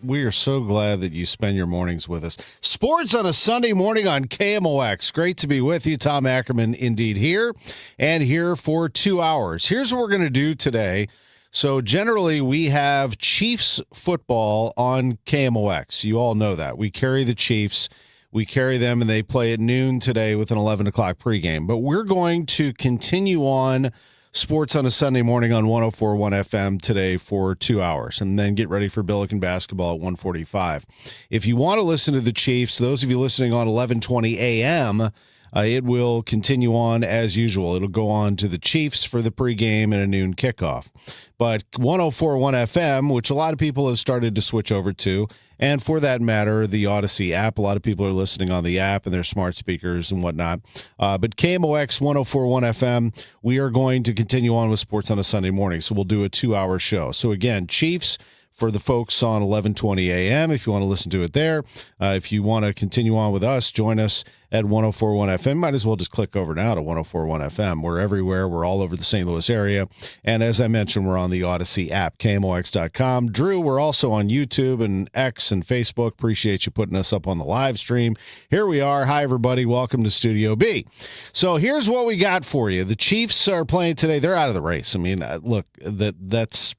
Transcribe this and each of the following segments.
We are so glad that you spend your mornings with us. Sports on a Sunday morning on KMOX. Great to be with you. Tom Ackerman indeed here, and here for 2 hours. Here's what we're going to do today. So generally we have Chiefs football on KMOX. You all know that. We carry the Chiefs. We carry them, and they play at noon today with an 11 o'clock pregame. But we're going to continue on Sports on a Sunday morning on 104.1 FM today for 2 hours, and then get ready for Billiken basketball at 1:45. If you want to listen to the Chiefs, those of you listening on 11:20 a.m., it will continue on as usual. It'll go on to the Chiefs for the pregame and a noon kickoff. But 104.1 FM, which a lot of people have started to switch over to, and for that matter, the Odyssey app. A lot of people are listening on the app and their smart speakers and whatnot. But KMOX 104.1 FM, we are going to continue on with Sports on a Sunday morning. So we'll do a 2-hour show. So again, Chiefs for the folks on 11:20 a.m. if you want to listen to it there. If you want to continue on with us, join us at 104.1 FM. Might as well just click over now to 104.1 FM. We're everywhere. We're all over the St. Louis area. And as I mentioned, we're on the Odyssey app, KMOX.com. Drew, we're also on YouTube and X and Facebook. Appreciate you putting us up on the live stream. Here we are. Hi, everybody. Welcome to Studio B. So here's what we got for you. The Chiefs are playing today. They're out of the race. I mean, look, that's...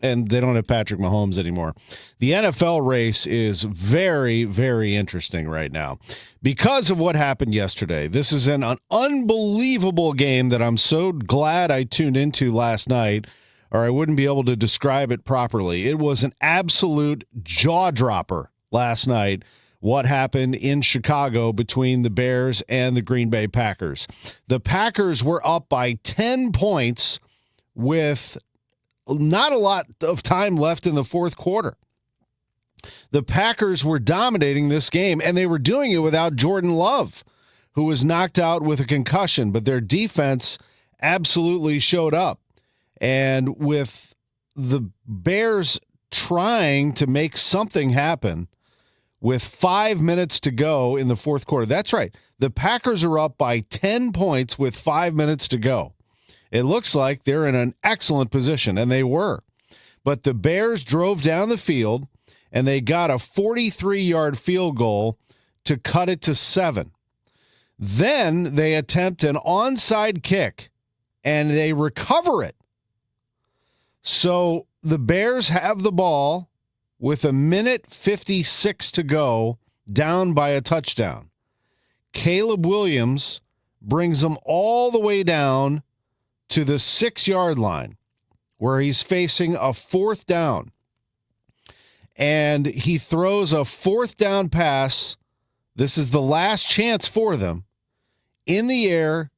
and they don't have Patrick Mahomes anymore. The NFL race is very, very interesting right now because of what happened yesterday. This is an unbelievable game that I'm so glad I tuned into last night, or I wouldn't be able to describe it properly. It was an absolute jaw-dropper last night, what happened in Chicago between the Bears and the Green Bay Packers. The Packers were up by 10 points with not a lot of time left in the fourth quarter. The Packers were dominating this game, and they were doing it without Jordan Love, who was knocked out with a concussion, but their defense absolutely showed up. And with the Bears trying to make something happen with 5 minutes to go in the fourth quarter, that's right, the Packers are up by 10 points with 5 minutes to go. It looks like they're in an excellent position, and they were. But the Bears drove down the field, and they got a 43-yard field goal to cut it to 7. Then they attempt an onside kick, and they recover it. So the Bears have the ball with 1:56 to go, down by a touchdown. Caleb Williams brings them all the way down to the 6-yard line, where he's facing a fourth down. And he throws a fourth down pass. This is the last chance for them. In the air,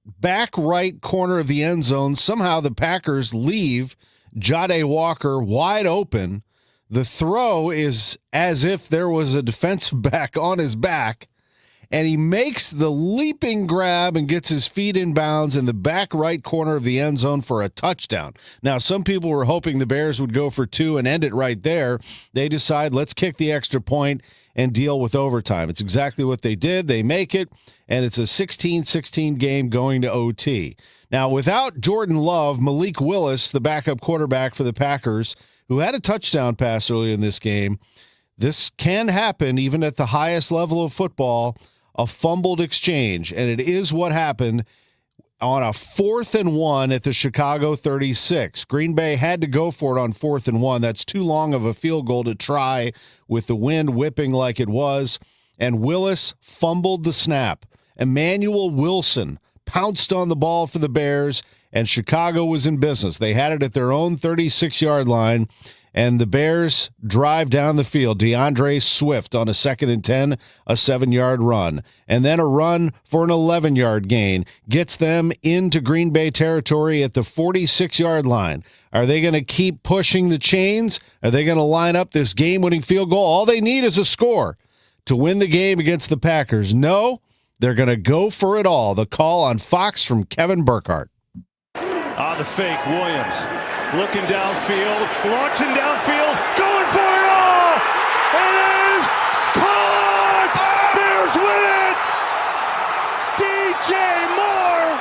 back right corner of the end zone. Somehow the Packers leave Jade Walker wide open. The throw is as if there was a defensive back on his back. And he makes the leaping grab and gets his feet in bounds in the back right corner of the end zone for a touchdown. Now, some people were hoping the Bears would go for 2 and end it right there. They decide, let's kick the extra point and deal with overtime. It's exactly what they did. They make it, and it's a 16-16 game going to OT. Now, without Jordan Love, Malik Willis, the backup quarterback for the Packers, who had a touchdown pass earlier in this game, this can happen even at the highest level of football. A fumbled exchange, and it is what happened on a 4th and 1 at the Chicago 36. Green Bay had to go for it on 4th and 1. That's too long of a field goal to try with the wind whipping like it was, and Willis fumbled the snap. Emmanuel Wilson pounced on the ball for the Bears, and Chicago was in business. They had it at their own 36-yard line, and the Bears drive down the field. DeAndre Swift on a 2nd and 10, a 7-yard run. And then a run for an 11-yard gain gets them into Green Bay territory at the 46-yard line. Are they going to keep pushing the chains? Are they going to line up this game-winning field goal? All they need is a score to win the game against the Packers. No, they're going to go for it all. The call on Fox from Kevin Burkhardt. On the fake, Williams looking downfield, launching downfield, going for it all! It is caught! Bears win it! DJ Moore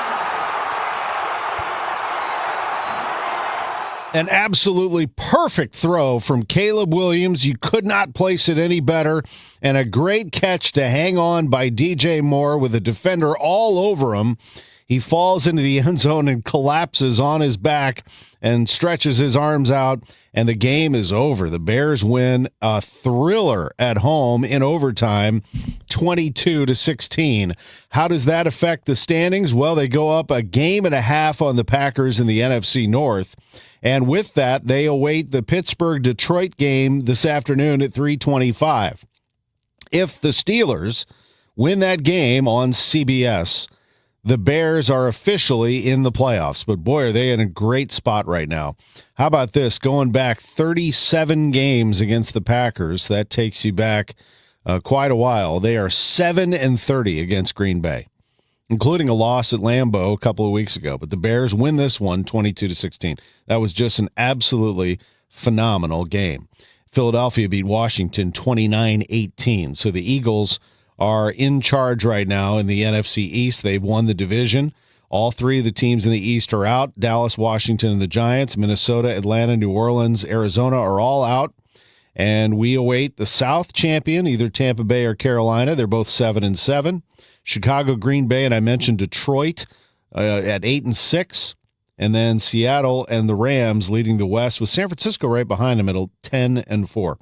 An absolutely perfect throw from Caleb Williams. You could not place it any better. And a great catch to hang on by DJ Moore with a defender all over him. He falls into the end zone and collapses on his back and stretches his arms out, and the game is over. The Bears win a thriller at home in overtime, 22-16. How does that affect the standings? Well, they go up a game and a half on the Packers in the NFC North. And with that, they await the Pittsburgh-Detroit game this afternoon at 3:25. If the Steelers win that game on CBS, the Bears are officially in the playoffs. But boy, are they in a great spot right now. How about this? Going back 37 games against the Packers, that takes you back quite a while. They are 7-30 against Green Bay, including a loss at Lambeau a couple of weeks ago. But the Bears win this one 22-16. That was just an absolutely phenomenal game. Philadelphia beat Washington 29-18. So the Eagles are in charge right now in the NFC East. They've won the division. All three of the teams in the East are out. Dallas, Washington, and the Giants. Minnesota, Atlanta, New Orleans, Arizona are all out. And we await the South champion, either Tampa Bay or Carolina. They're both 7-7. Chicago, Green Bay, and I mentioned Detroit at 8-6. And then Seattle and the Rams leading the West, with San Francisco right behind them at 10-4.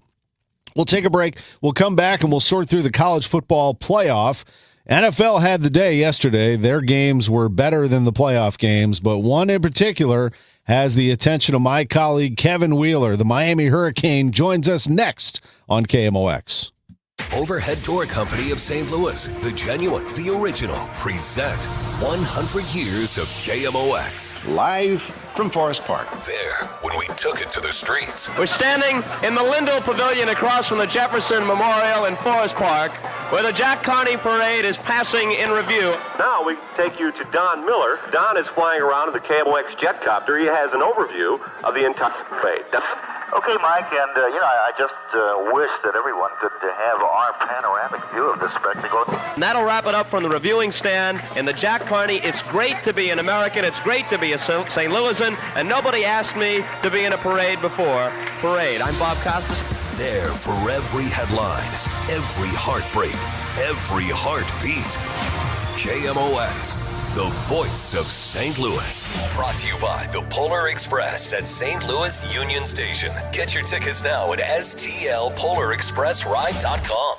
We'll take a break. We'll come back and we'll sort through the college football playoff. NFL had the day yesterday. Their games were better than the playoff games, but one in particular has the attention of my colleague Kevin Wheeler. The Miami Hurricane joins us next on KMOX. Overhead Door Company of St. Louis, the genuine, the original, present 100 years of KMOX. Live from Forest Park. There, when we took it to the streets. We're standing in the Lindell Pavilion across from the Jefferson Memorial in Forest Park, where the Jack Carney Parade is passing in review. Now we take you to Don Miller. Don is flying around in the KMOX jet copter. He has an overview of the entire parade. Okay, Mike, and I just wish that everyone could have our panoramic view of this spectacle. And that'll wrap it up from the reviewing stand in the Jack Carney. It's great to be an American. It's great to be a St. Louisan, and nobody asked me to be in a parade before. Parade. I'm Bob Costas. There for every headline, every heartbreak, every heartbeat. KMOX. The voice of St. Louis. Brought to you by the Polar Express at St. Louis Union Station. Get your tickets now at stlpolarexpressride.com.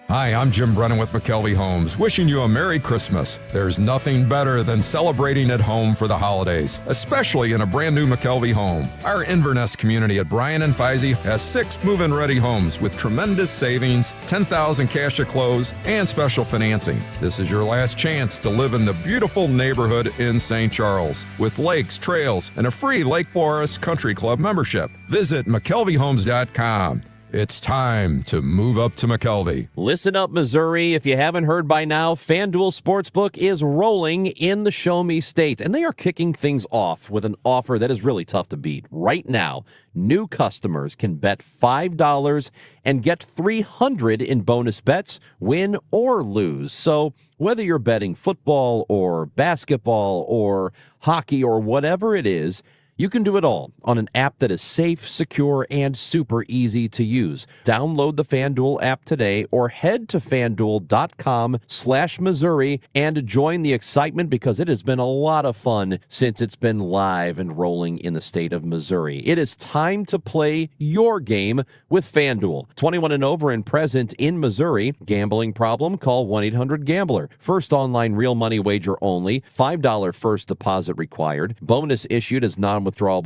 Hi, I'm Jim Brennan with McKelvey Homes, wishing you a Merry Christmas. There's nothing better than celebrating at home for the holidays, especially in a brand new McKelvey home. Our Inverness community at Bryan and Feisey has 6 move-in ready homes with tremendous savings, $10,000 cash to close, and special financing. This is your last chance to live in the beautiful neighborhood in St. Charles, with lakes, trails, and a free Lake Forest Country Club membership. Visit McKelveyhomes.com. It's time to move up to McKelvey. Listen up, Missouri. If you haven't heard by now, FanDuel Sportsbook is rolling in the Show Me State, and they are kicking things off with an offer that is really tough to beat. Right now, new customers can bet $5 and get $300 in bonus bets, win or lose. So whether you're betting football or basketball or hockey or whatever it is, you can do it all on an app that is safe, secure, and super easy to use. Download the FanDuel app today or head to FanDuel.com/Missouri and join the excitement, because it has been a lot of fun since it's been live and rolling in the state of Missouri. It is time to play your game with FanDuel. 21 and over and present in Missouri. Gambling problem? Call 1-800-GAMBLER. First online real money wager only. $5 first deposit required. Bonus issued as non-withdrawable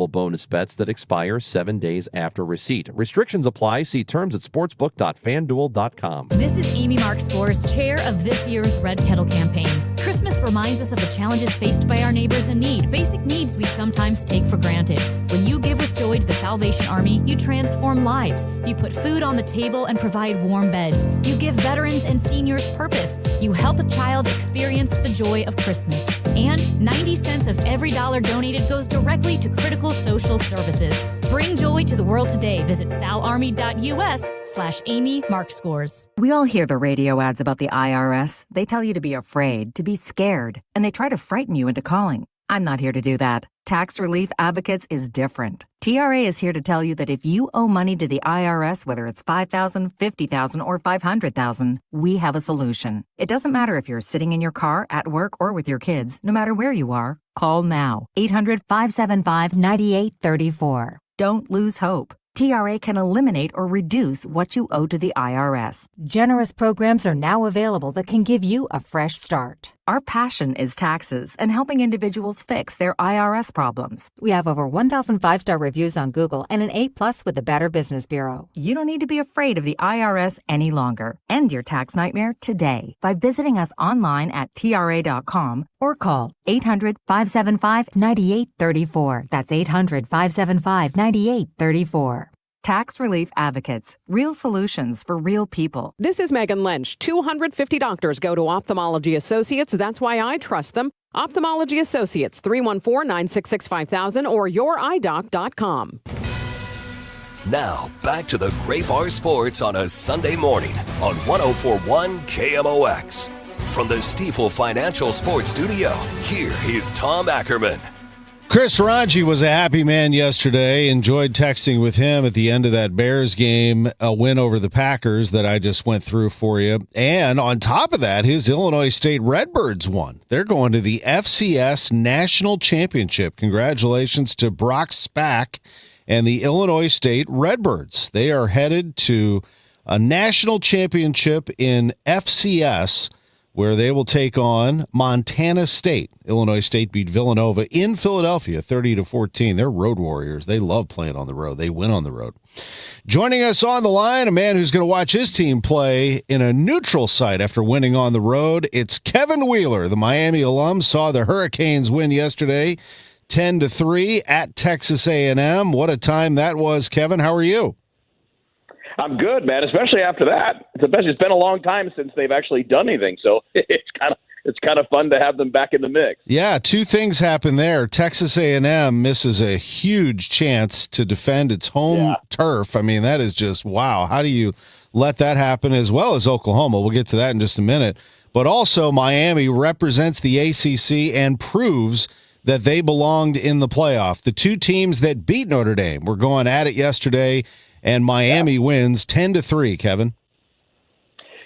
bonus bets that expire 7 days after receipt. Restrictions apply. See terms at sportsbook.fanduel.com. This is Amy Mark Scores, chair of this year's Red Kettle campaign. Christmas reminds us of the challenges faced by our neighbors in need, basic needs we sometimes take for granted. When you give with joy to the Salvation Army, you transform lives. You put food on the table and provide warm beds. You give veterans and seniors purpose. You help a child experience the joy of Christmas. And 90 cents of every dollar donated goes directly to critical social services. Bring joy to the world today. Visit salarmy.us/Amy Mark Scores. We all hear the radio ads about the IRS. They tell you to be afraid, to be scared, and they try to frighten you into calling. I'm not here to do that. Tax Relief Advocates is different. TRA is here to tell you that if you owe money to the IRS, whether it's $5,000, $50,000, or $500,000, we have a solution. It doesn't matter if you're sitting in your car, at work, or with your kids. No matter where you are, call now. 800-575-9834. Don't lose hope. TRA can eliminate or reduce what you owe to the IRS. Generous programs are now available that can give you a fresh start. Our passion is taxes and helping individuals fix their IRS problems. We have over 1,000 5-star reviews on Google and an A+ with the Better Business Bureau. You don't need to be afraid of the IRS any longer. End your tax nightmare today by visiting us online at TRA.com or call 800-575-9834. That's 800-575-9834. Tax Relief Advocates. Real solutions for real people. This is Megan Lynch. 250 doctors go to Ophthalmology Associates. That's why I trust them. Ophthalmology Associates, 314-966-5000 or youridoc.com. Now, back to the Gray Bar Sports on a Sunday morning on 104.1 KMOX. From the Stifel Financial Sports Studio, here is Tom Ackerman. Chris Ranji was a happy man yesterday. Enjoyed texting with him at the end of that Bears game, a win over the Packers that I just went through for you. And on top of that, his Illinois State Redbirds won. They're going to the FCS National Championship. Congratulations to Brock Spack and the Illinois State Redbirds. They are headed to a national championship in FCS, where they will take on Montana State. Illinois State beat Villanova in Philadelphia 30-14. They're road warriors. They love playing on the road. They win on the road. Joining us on the line, a man who's going to watch his team play in a neutral site after winning on the road. It's Kevin Wheeler, the Miami alum, saw the Hurricanes win yesterday 10-3 at Texas A&M. What a time that was, Kevin. How are you? I'm good, man, especially after that. It's been a long time since they've actually done anything, so it's kind of fun to have them back in the mix. Yeah, two things happen there. Texas A&M misses a huge chance to defend its home turf. I mean, that is just, wow. How do you let that happen, as well as Oklahoma? We'll get to that in just a minute. But also, Miami represents the ACC and proves that they belonged in the playoff. The two teams that beat Notre Dame were going at it yesterday, and Miami wins 10-3, Kevin.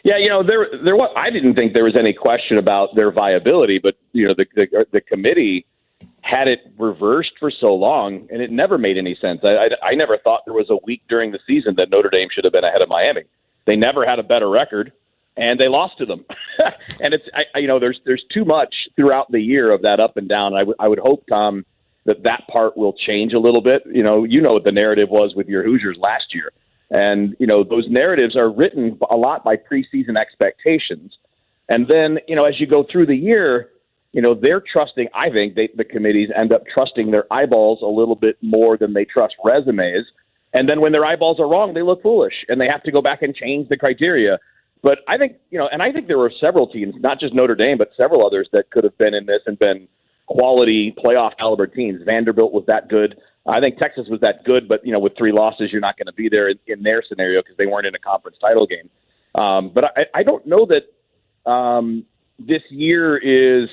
Yeah, I didn't think there was any question about their viability, but the committee had it reversed for so long, and it never made any sense. I never thought there was a week during the season that Notre Dame should have been ahead of Miami. They never had a better record, and they lost to them. And there's too much throughout the year of that up and down. I would hope, Tom, that part will change a little bit. You know what the narrative was with your Hoosiers last year. And, those narratives are written a lot by preseason expectations. And then, as you go through the year, they're trusting, I think the committees end up trusting their eyeballs a little bit more than they trust resumes. And then when their eyeballs are wrong, they look foolish and they have to go back and change the criteria. But I think, and I think there were several teams, not just Notre Dame, but several others that could have been in this and been quality playoff caliber teams. Vanderbilt was that good. I think Texas was that good, but with 3 losses, you're not going to be there in their scenario because they weren't in a conference title game. But I don't know that this year is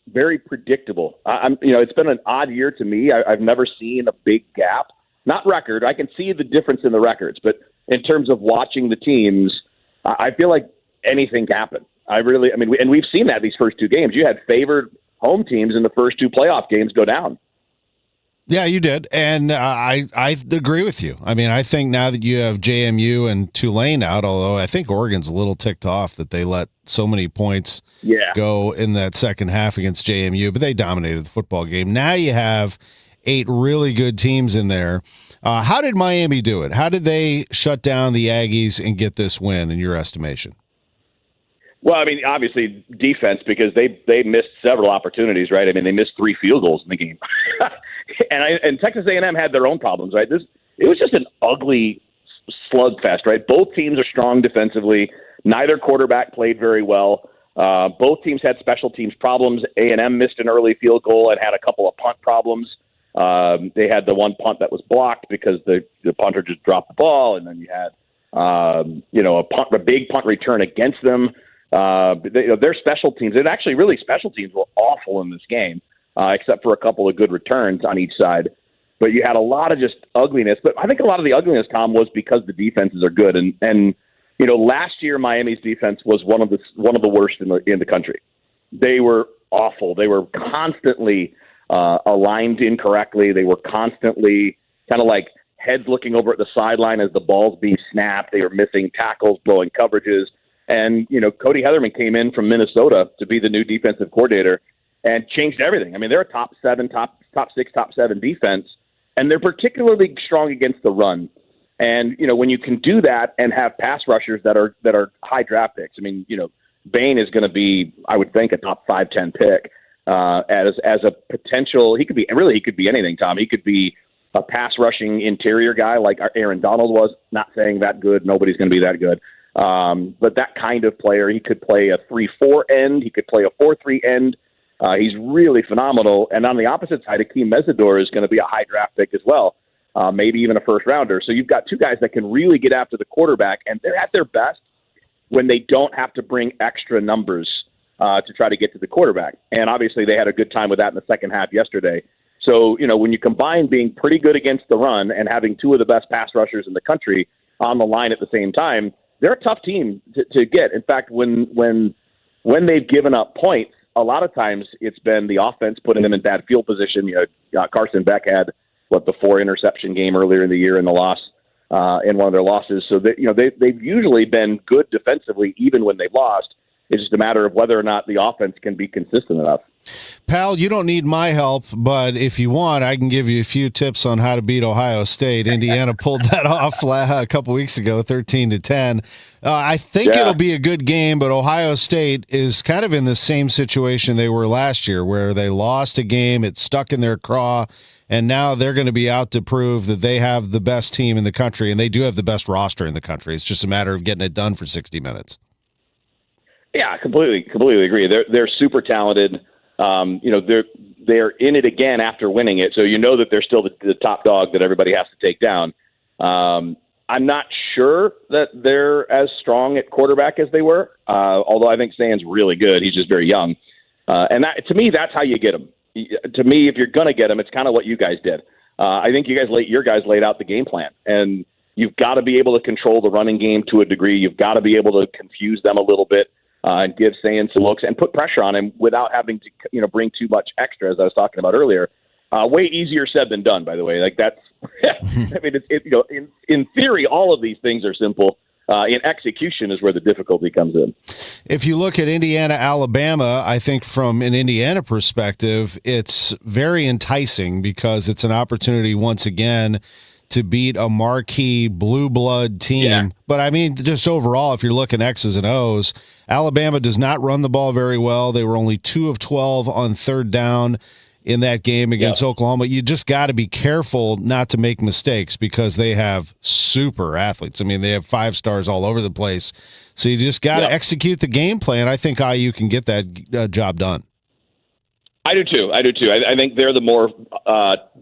very predictable. It's been an odd year to me. I've never seen a big gap. Not record. I can see the difference in the records, but in terms of watching the teams, I feel like anything can happen. And we've seen that these first 2 games. You had favored home teams in the first 2 playoff games go down. Yeah, you did. And I agree with you. I mean, I think now that you have JMU and Tulane out, although I think Oregon's a little ticked off that they let so many points go in that second half against JMU, but they dominated the football game. Now you have 8 really good teams in there. How did Miami do it? How did they shut down the Aggies and get this win, in your estimation? Well, I mean, obviously defense, because they missed several opportunities, right? I mean, they missed 3 field goals in the game. And Texas A&M had their own problems, right? It was just an ugly slugfest, right? Both teams are strong defensively. Neither quarterback played very well. Both teams had special teams problems. A&M missed an early field goal and had a couple of punt problems. They had the one punt that was blocked because the punter just dropped the ball, and then you had a big punt return against them. Their special teams, and actually really special teams, were awful in this game. except for a couple of good returns on each side. But you had a lot of just ugliness. But I think a lot of the ugliness, Tom, was because the defenses are good. And last year Miami's defense was one of the worst in the country. They were awful. They were constantly aligned incorrectly. They were constantly kind of like heads looking over at the sideline as the ball's being snapped. They were missing tackles, blowing coverages. And, Cody Heatherman came in from Minnesota to be the new defensive coordinator and changed everything. I mean, they're a top 6, top 7 defense, and they're particularly strong against the run. And, when you can do that and have pass rushers that are high draft picks, I mean, Bain is going to be, I would think, a top 5-10 pick as a potential. He could be anything, Tom. He could be a pass rushing interior guy like Aaron Donald was. Not saying that good. Nobody's going to be that good. But that kind of player. He could play a 3-4 end. He could play a 4-3 end. He's really phenomenal. And on the opposite side, Akeem Mesidor is going to be a high draft pick as well, maybe even a first rounder. So you've got two guys that can really get after the quarterback, and they're at their best when they don't have to bring extra numbers to try to get to the quarterback. And obviously they had a good time with that in the second half yesterday. So, when you combine being pretty good against the run and having two of the best pass rushers in the country on the line at the same time, they're a tough team to get. In fact, when they've given up points, a lot of times it's been the offense putting them in bad field position. Carson Beck had the 4 interception game earlier in the year in the loss in one of their losses. So they've usually been good defensively even when they've lost. It's just a matter of whether or not the offense can be consistent enough. Pal, you don't need my help, but if you want, I can give you a few tips on how to beat Ohio State. Indiana pulled that off a couple weeks ago, 13-10. I think it'll be a good game, but Ohio State is kind of in the same situation they were last year, where they lost a game, it stuck in their craw, and now they're going to be out to prove that they have the best team in the country, and they do have the best roster in the country. It's just a matter of getting it done for 60 minutes. Yeah, completely agree. They're super talented. They're in it again after winning it, so that they're still the top dog that everybody has to take down. I'm not sure that they're as strong at quarterback as they were, although I think Stan's really good. He's just very young, and to me, that's how you get them. To me, if you're going to get them, it's kind of what you guys did. I think your guys laid out the game plan, and you've got to be able to control the running game to a degree. You've got to be able to confuse them a little bit. And give Sand some looks and put pressure on him without having to, bring too much extra, as I was talking about earlier. Way easier said than done, by the way. Like that's, I mean, in theory, all of these things are simple. In execution is where the difficulty comes in. If you look at Indiana, Alabama, I think from an Indiana perspective, it's very enticing because it's an opportunity once again to beat a marquee blue blood team. Yeah. But I mean, just overall, if you're looking X's and O's, Alabama does not run the ball very well. They were only 2 of 12 on third down in that game against Oklahoma. You just got to be careful not to make mistakes because they have super athletes. I mean, they have 5 stars all over the place. So you just got to execute the game plan. I think IU can get that job done. I do too. I think they're the more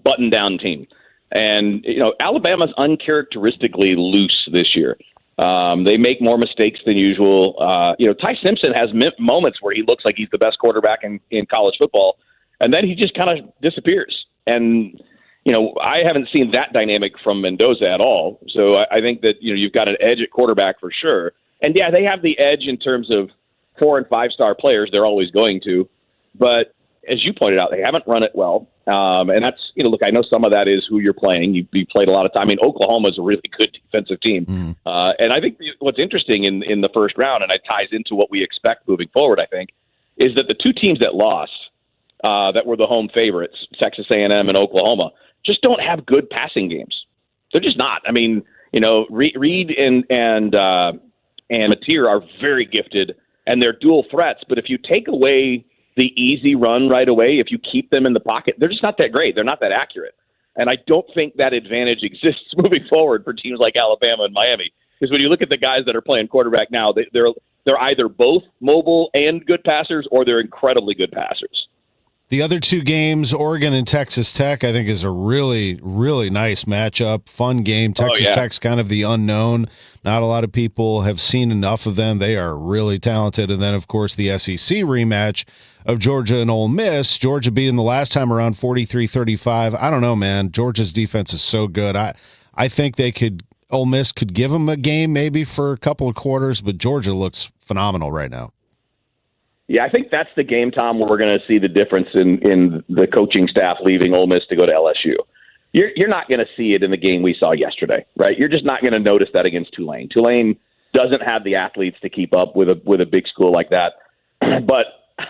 buttoned down team. And, Alabama's uncharacteristically loose this year. They make more mistakes than usual. Ty Simpson has moments where he looks like he's the best quarterback in college football, and then he just kind of disappears. And, I haven't seen that dynamic from Mendoza at all. So I think that, you've got an edge at quarterback for sure. And, they have the edge in terms of 4- and 5-star players. They're always going to. But as you pointed out, they haven't run it well. And that's, look, I know some of that is who you're playing. You played a lot of time. I mean, Oklahoma is a really good defensive team. And I think what's interesting in the first round, and it ties into what we expect moving forward, I think, is that the two teams that lost, that were the home favorites, Texas A&M and Oklahoma, just don't have good passing games. They're just not. I mean, Reed and Mateer are very gifted, and they're dual threats. But if you take away the easy run right away, if you keep them in the pocket, they're just not that great. They're not that accurate. And I don't think that advantage exists moving forward for teams like Alabama and Miami. Because when you look at the guys that are playing quarterback now, they're either both mobile and good passers, or they're incredibly good passers. The other two games, Oregon and Texas Tech, I think is a really, really nice matchup. Fun game. Texas Tech's kind of the unknown. Not a lot of people have seen enough of them. They are really talented. And then, of course, the SEC rematch of Georgia and Ole Miss. Georgia beat them the last time around 43-35. I don't know, man. Georgia's defense is so good. I think Ole Miss could give them a game maybe for a couple of quarters, but Georgia looks phenomenal right now. Yeah, I think that's the game, Tom, where we're going to see the difference in the coaching staff leaving Ole Miss to go to LSU. You're not going to see it in the game we saw yesterday, right? You're just not going to notice that against Tulane. Tulane doesn't have the athletes to keep up with a big school like that, but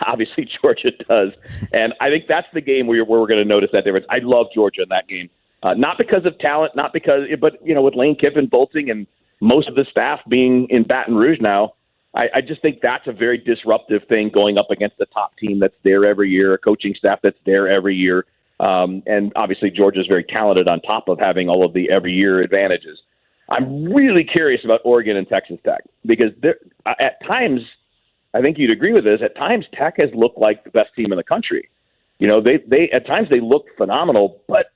obviously Georgia does. And I think that's the game where we're going to notice that difference. I love Georgia in that game, not because of talent, but with Lane Kiffin bolting and most of the staff being in Baton Rouge now. I just think that's a very disruptive thing going up against the top team that's there every year, a coaching staff that's there every year. And obviously Georgia's very talented on top of having all of the every year advantages. I'm really curious about Oregon and Texas Tech because at times, I think you'd agree with this, at times Tech has looked like the best team in the country. They at times they look phenomenal, but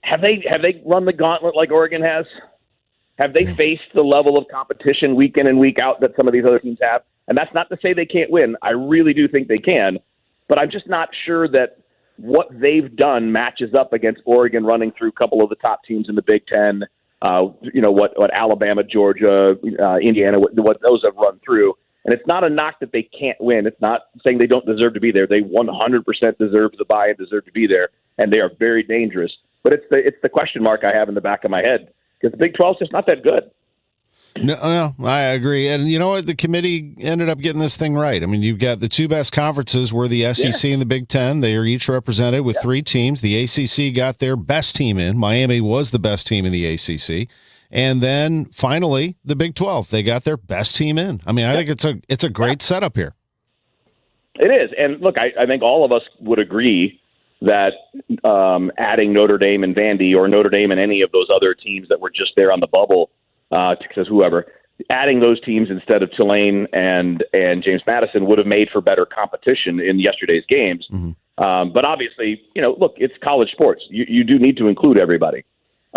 have they run the gauntlet like Oregon has? Have they faced the level of competition week in and week out that some of these other teams have? And that's not to say they can't win. I really do think they can. But I'm just not sure that what they've done matches up against Oregon running through a couple of the top teams in the Big Ten, what Alabama, Georgia, Indiana, what those have run through. And it's not a knock that they can't win. It's not saying they don't deserve to be there. They 100% deserve the bye and deserve to be there, and they are very dangerous. But it's the question mark I have in the back of my head. Because the Big 12 is just not that good. No, I agree. And you know what? The committee ended up getting this thing right. I mean, you've got the two best conferences were the SEC and the Big Ten. They are each represented with three teams. The ACC got their best team in. Miami was the best team in the ACC. And then finally, the Big 12. They got their best team in. I mean, I think it's a great setup here. It is. And look, I think all of us would agree that adding Notre Dame and Vandy or Notre Dame and any of those other teams that were just there on the bubble, Texas, whoever, adding those teams instead of Tulane and James Madison would have made for better competition in yesterday's games. Mm-hmm. But obviously, look, it's college sports. You do need to include everybody.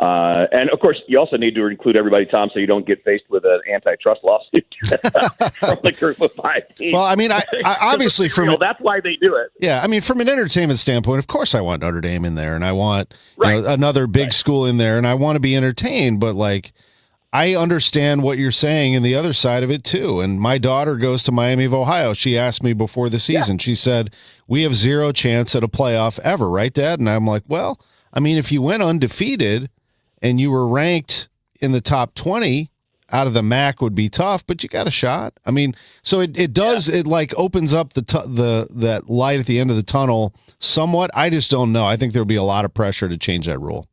And, of course, you also need to include everybody, Tom, so you don't get faced with an antitrust lawsuit from the group of 5 teams. Well, I mean, I obviously that's why they do it. Yeah, I mean, from an entertainment standpoint, of course I want Notre Dame in there, and I want another big school in there, and I want to be entertained, but, I understand what you're saying and the other side of it, too. And my daughter goes to Miami of Ohio. She asked me before the season. She said, we have zero chance at a playoff ever, right, Dad? And I'm like, well, I mean, if you went undefeated – and you were ranked in the top 20 out of the MAC would be tough, but you got a shot. I mean, so it does, it opens up that light at the end of the tunnel somewhat. I just don't know. I think there'll be a lot of pressure to change that rule.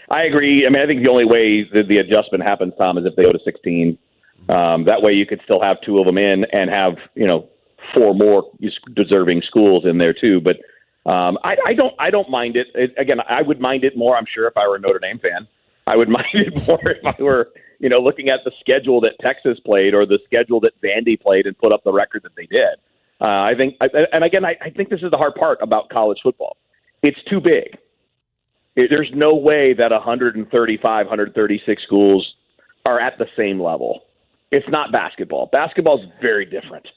I agree. I mean, I think the only way that the adjustment happens, Tom, is if they go to 16. That way you could still have 2 of them in and have, 4 more deserving schools in there too. But I don't mind it. Again, I would mind it more, I'm sure, if I were a Notre Dame fan. I would mind it more if I were, looking at the schedule that Texas played or the schedule that Vandy played and put up the record that they did. I think this is the hard part about college football. It's too big. There's no way that 135, 136 schools are at the same level. It's not basketball. Basketball is very different.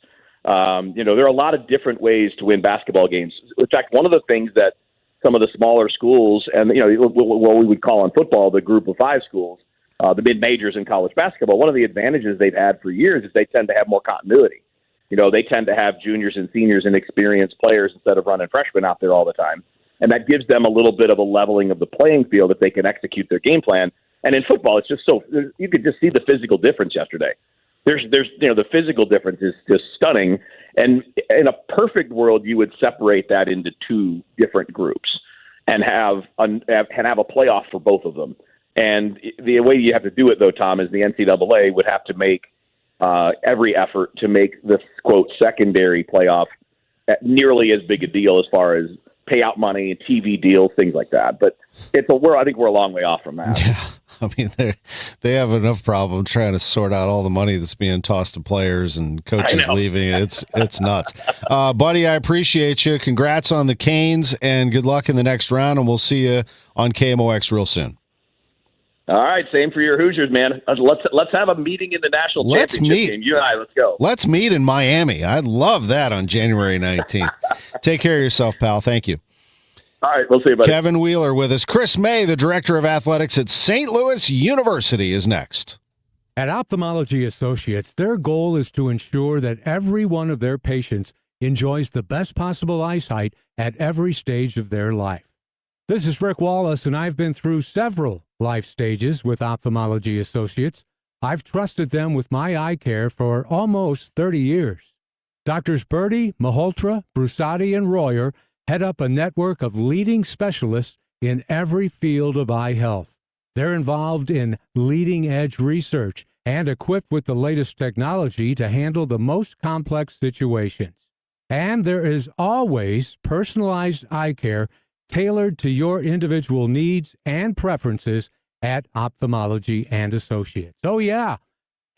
There are a lot of different ways to win basketball games. In fact, one of the things that some of the smaller schools and, what we would call in football the group of 5 schools, the mid-majors in college basketball, one of the advantages they've had for years is they tend to have more continuity. They tend to have juniors and seniors and experienced players instead of running freshmen out there all the time. And that gives them a little bit of a leveling of the playing field if they can execute their game plan. And in football, it's just you could just see the physical difference yesterday. There's the physical difference is just stunning. And in a perfect world, you would separate that into 2 different groups and have a playoff for both of them. And the way you have to do it, though, Tom, is the NCAA would have to make every effort to make this, quote, secondary playoff nearly as big a deal as far as payout money, TV deals, things like that. But I think we're a long way off from that. Yeah. I mean, they have enough problem trying to sort out all the money that's being tossed to players and coaches leaving. It's nuts. Buddy, I appreciate you. Congrats on the Canes, and good luck in the next round, and we'll see you on KMOX real soon. All right, same for your Hoosiers, man. Let's have a meeting in the national championship game. You and I, let's go. Let's meet in Miami. I'd love that on January 19th. Take care of yourself, pal. Thank you. All right, we'll see you, buddy. Kevin Wheeler with us. Chris May, the director of athletics at St. Louis University, is next. At Ophthalmology Associates, their goal is to ensure that every one of their patients enjoys the best possible eyesight at every stage of their life. This is Rick Wallace, and I've been through several life stages with Ophthalmology Associates. I've trusted them with my eye care for almost 30 years. Doctors Birdie, Malhotra, Brusati, and Royer head up a network of leading specialists in every field of eye health. They're involved in leading-edge research and equipped with the latest technology to handle the most complex situations. And there is always personalized eye care tailored to your individual needs and preferences at Ophthalmology and Associates. Oh yeah,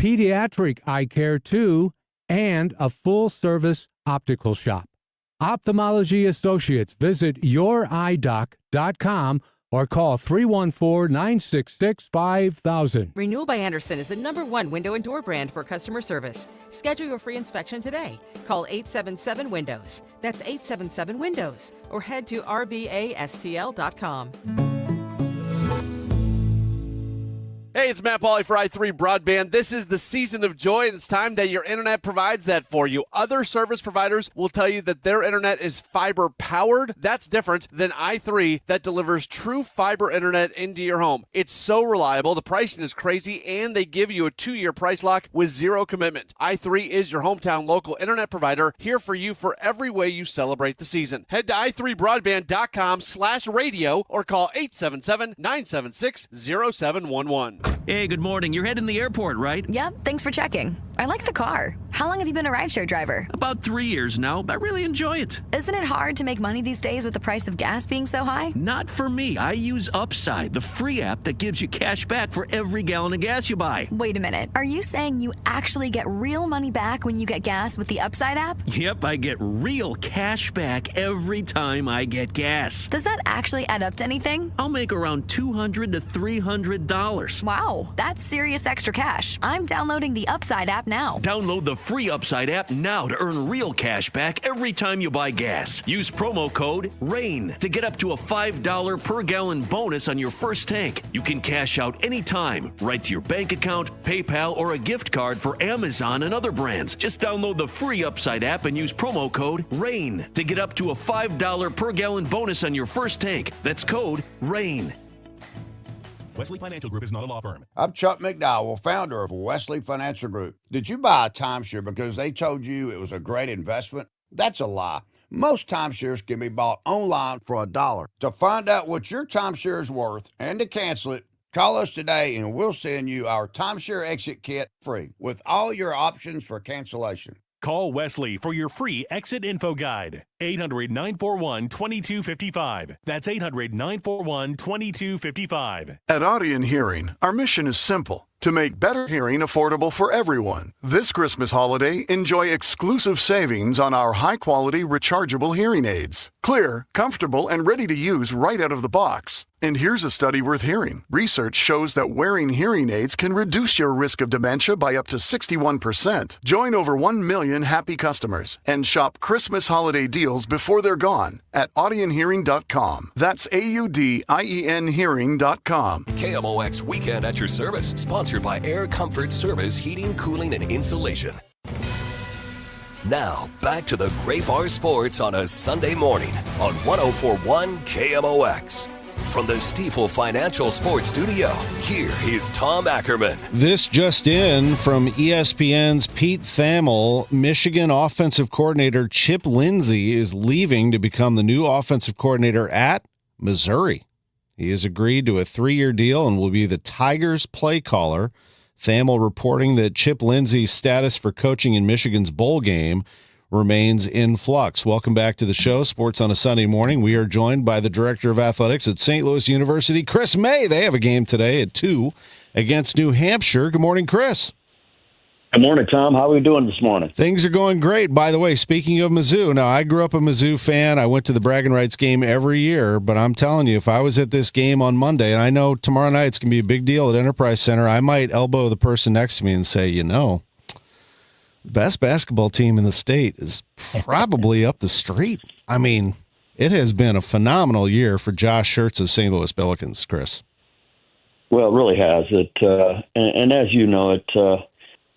pediatric eye care too, and a full-service optical shop. Ophthalmology Associates. Visit youridoc.com or call 314-966-5000. Renewal by Andersen is the #1 window and door brand for customer service. Schedule your free inspection today. Call 877-WINDOWS. That's 877-WINDOWS. Or head to rbastl.com. Hey, it's Matt Pauley for i3 Broadband. This is the season of joy, and it's time that your internet provides that for you. Other service providers will tell you that their internet is fiber-powered. That's different than i3 that delivers true fiber internet into your home. It's so reliable, the pricing is crazy, and they give you a 2-year price lock with zero commitment. i3 is your hometown local internet provider, here for you for every way you celebrate the season. Head to i3broadband.com/radio or call 877-976-0711. Hey, good morning. You're heading to the airport, right? Yep, thanks for checking. I like the car. How long have you been a rideshare driver? About 3 years now. I really enjoy it. Isn't it hard to make money these days with the price of gas being so high? Not for me. I use Upside, the free app that gives you cash back for every gallon of gas you buy. Wait a minute. Are you saying you actually get real money back when you get gas with the Upside app? Yep, I get real cash back every time I get gas. Does that actually add up to anything? I'll make around $200 to $300. Wow, that's serious extra cash. I'm downloading the Upside app now. Download the free Upside app now to earn real cash back every time you buy gas. Use promo code RAIN to get up to a $5 per gallon bonus on your first tank. You can cash out anytime, right to your bank account, PayPal, or a gift card for Amazon and other brands. Just download the free Upside app and use promo code RAIN to get up to a $5 per gallon bonus on your first tank. That's code RAIN. Wesley Financial Group is not a law firm. I'm Chuck McDowell, founder of Wesley Financial Group. Did you buy a timeshare because they told you it was a great investment? That's a lie. Most timeshares can be bought online for $1. To find out what your timeshare is worth and to cancel it, call us today and we'll send you our timeshare exit kit free with all your options for cancellation. Call Wesley for your free exit info guide. 800-941-2255. That's 800-941-2255. At Audion Hearing, our mission is simple: to make better hearing affordable for everyone. This Christmas holiday, enjoy exclusive savings on our high-quality rechargeable hearing aids. Clear, comfortable, and ready to use right out of the box. And here's a study worth hearing. Research shows that wearing hearing aids can reduce your risk of dementia by up to 61%. Join over 1 million happy customers and shop Christmas holiday deals before they're gone at audionhearing.com. That's AUDIEN hearing.com. KMOX Weekend at your service, sponsored by Air Comfort Service Heating, Cooling, and Insulation. Now, back to the Great Bar Sports on a Sunday morning on 104.1 KMOX. From the Stifel Financial Sports Studio, here is Tom Ackerman. This just in from ESPN's Pete Thamel. Michigan offensive coordinator Chip Lindsey is leaving to become the new offensive coordinator at Missouri. He has agreed to a 3-year deal and will be the Tigers play caller. Thamel reporting that Chip Lindsey's status for coaching in Michigan's bowl game remains in flux. Welcome back to the show, Sports on a Sunday Morning. We are joined by the Director of Athletics at St. Louis University, Chris May. They have a game today at 2 against New Hampshire. Good morning, Chris. Good morning, Tom. How are we doing this morning? Things are going great. By the way, speaking of Mizzou, now I grew up a Mizzou fan. I went to the Bragging Rights game every year, but I'm telling you, if I was at this game on Monday, and I know tomorrow night it's going to be a big deal at Enterprise Center, I might elbow the person next to me and say, the best basketball team in the state is probably up the street. I mean, it has been a phenomenal year for Josh Schertz's St. Louis Billikens, Chris. Well, it really has. And as you know,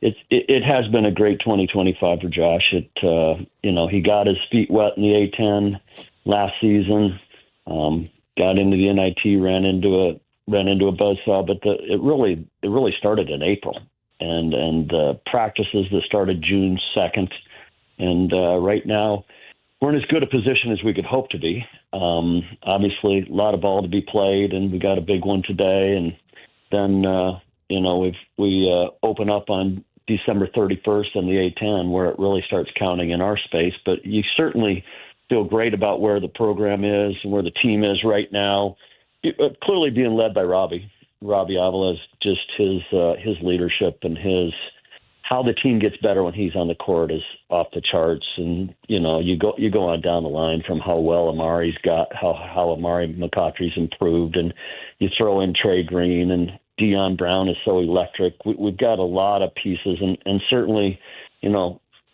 it has been a great 2025 for Josh. He got his feet wet in the A-10 last season, got into the NIT, ran into a buzzsaw, but it really started in April, and practices that started June 2nd, and right now we're in as good a position as we could hope to be. Obviously, a lot of ball to be played, and we got a big one today, and then we open up on December 31st on the A-10, where it really starts counting in our space. But you certainly feel great about where the program is and where the team is right now. Clearly being led by Robbie Avila, just his leadership and how the team gets better when he's on the court is off the charts. And you go on down the line from how well Amari's got, how Amari McCautry's improved, and you throw in Trey Green, and Deion Brown is so electric. We've got a lot of pieces, and certainly,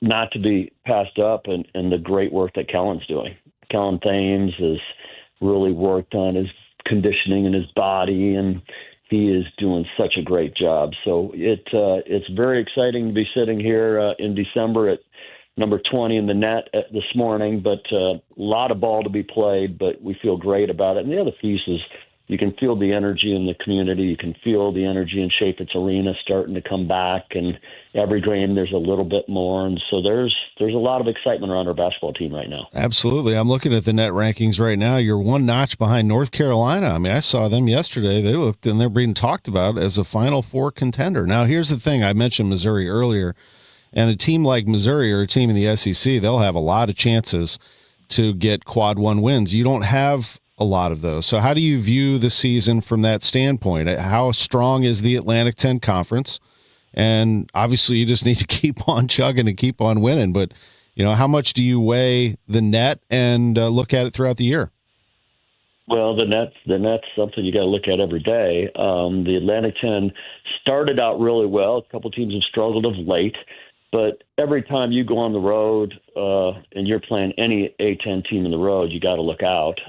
not to be passed up, and the great work that Kellen's doing. Kellen Thames has really worked on his conditioning and his body, and he is doing such a great job. So it's very exciting to be sitting here in December at number 20 in the net this morning, but a lot of ball to be played, but we feel great about it. And the other piece is, you can feel the energy in the community. You can feel the energy in Chaffetz Arena starting to come back, and every game there's a little bit more. And so there's a lot of excitement around our basketball team right now. Absolutely. I'm looking at the net rankings right now. You're one notch behind North Carolina. I mean, I saw them yesterday. They looked, and they're being talked about as a Final Four contender. Now, here's the thing. I mentioned Missouri earlier, and a team like Missouri or a team in the SEC, they'll have a lot of chances to get quad one wins. You don't have a lot of those. So how do you view the season from that standpoint? How strong is the Atlantic 10 Conference? And obviously you just need to keep on chugging and keep on winning. But, how much do you weigh the net and look at it throughout the year? Well, the net's something you got to look at every day. The Atlantic 10 started out really well. A couple teams have struggled of late. But every time you go on the road and you're playing any A-10 team in the road, you got to look out.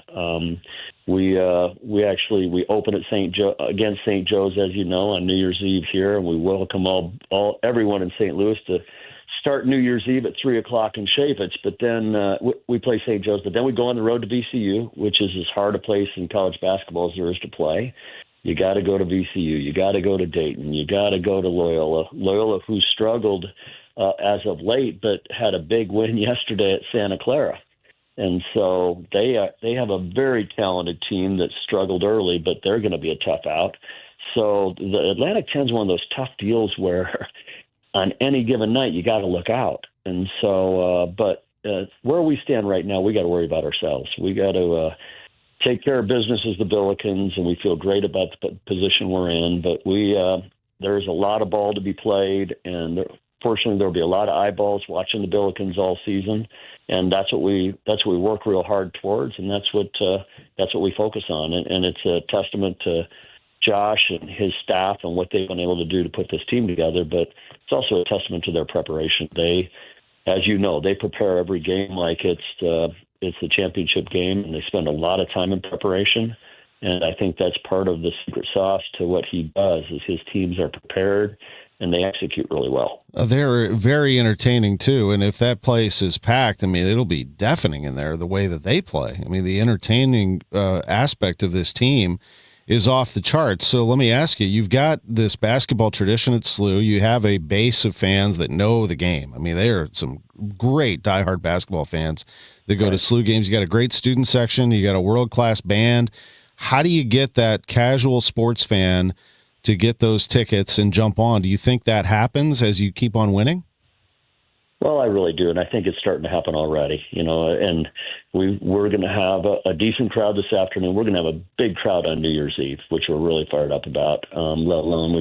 We open at against St. Joe's, as you know, on New Year's Eve here, and we welcome everyone in St. Louis to start New Year's Eve at 3:00 in Chaffetz. But then we play St. Joe's. But then we go on the road to VCU, which is as hard a place in college basketball as there is to play. You got to go to VCU. You got to go to Dayton. You got to go to Loyola, who struggled as of late, but had a big win yesterday at Santa Clara. And so they have a very talented team that struggled early, but they're going to be a tough out. So the Atlantic 10 is one of those tough deals where on any given night you got to look out. And so, where we stand right now, we got to worry about ourselves. We got to take care of business as the Billikens, and we feel great about the position we're in. But there's a lot of ball to be played, and fortunately, there'll be a lot of eyeballs watching the Billikens all season, and that's what we work real hard towards, and that's what we focus on. And it's a testament to Josh and his staff and what they've been able to do to put this team together. But it's also a testament to their preparation. They, as you know, they prepare every game like it's the championship game, and they spend a lot of time in preparation. And I think that's part of the secret sauce to what he does is his teams are prepared and they execute really well. They're very entertaining, too. And if that place is packed, I mean, it'll be deafening in there the way that they play. I mean, the entertaining aspect of this team is off the charts. So let me ask you, you've got this basketball tradition at SLU. You have a base of fans that know the game. I mean, they are some great diehard basketball fans that go to SLU games. You got a great student section. You got a world-class band. How do you get that casual sports fan to get those tickets and jump on? Do you think that happens as you keep on winning? Well, I really do, and I think it's starting to happen already. And we're going to have a decent crowd this afternoon. We're going to have a big crowd on New Year's Eve, which we're really fired up about. Let alone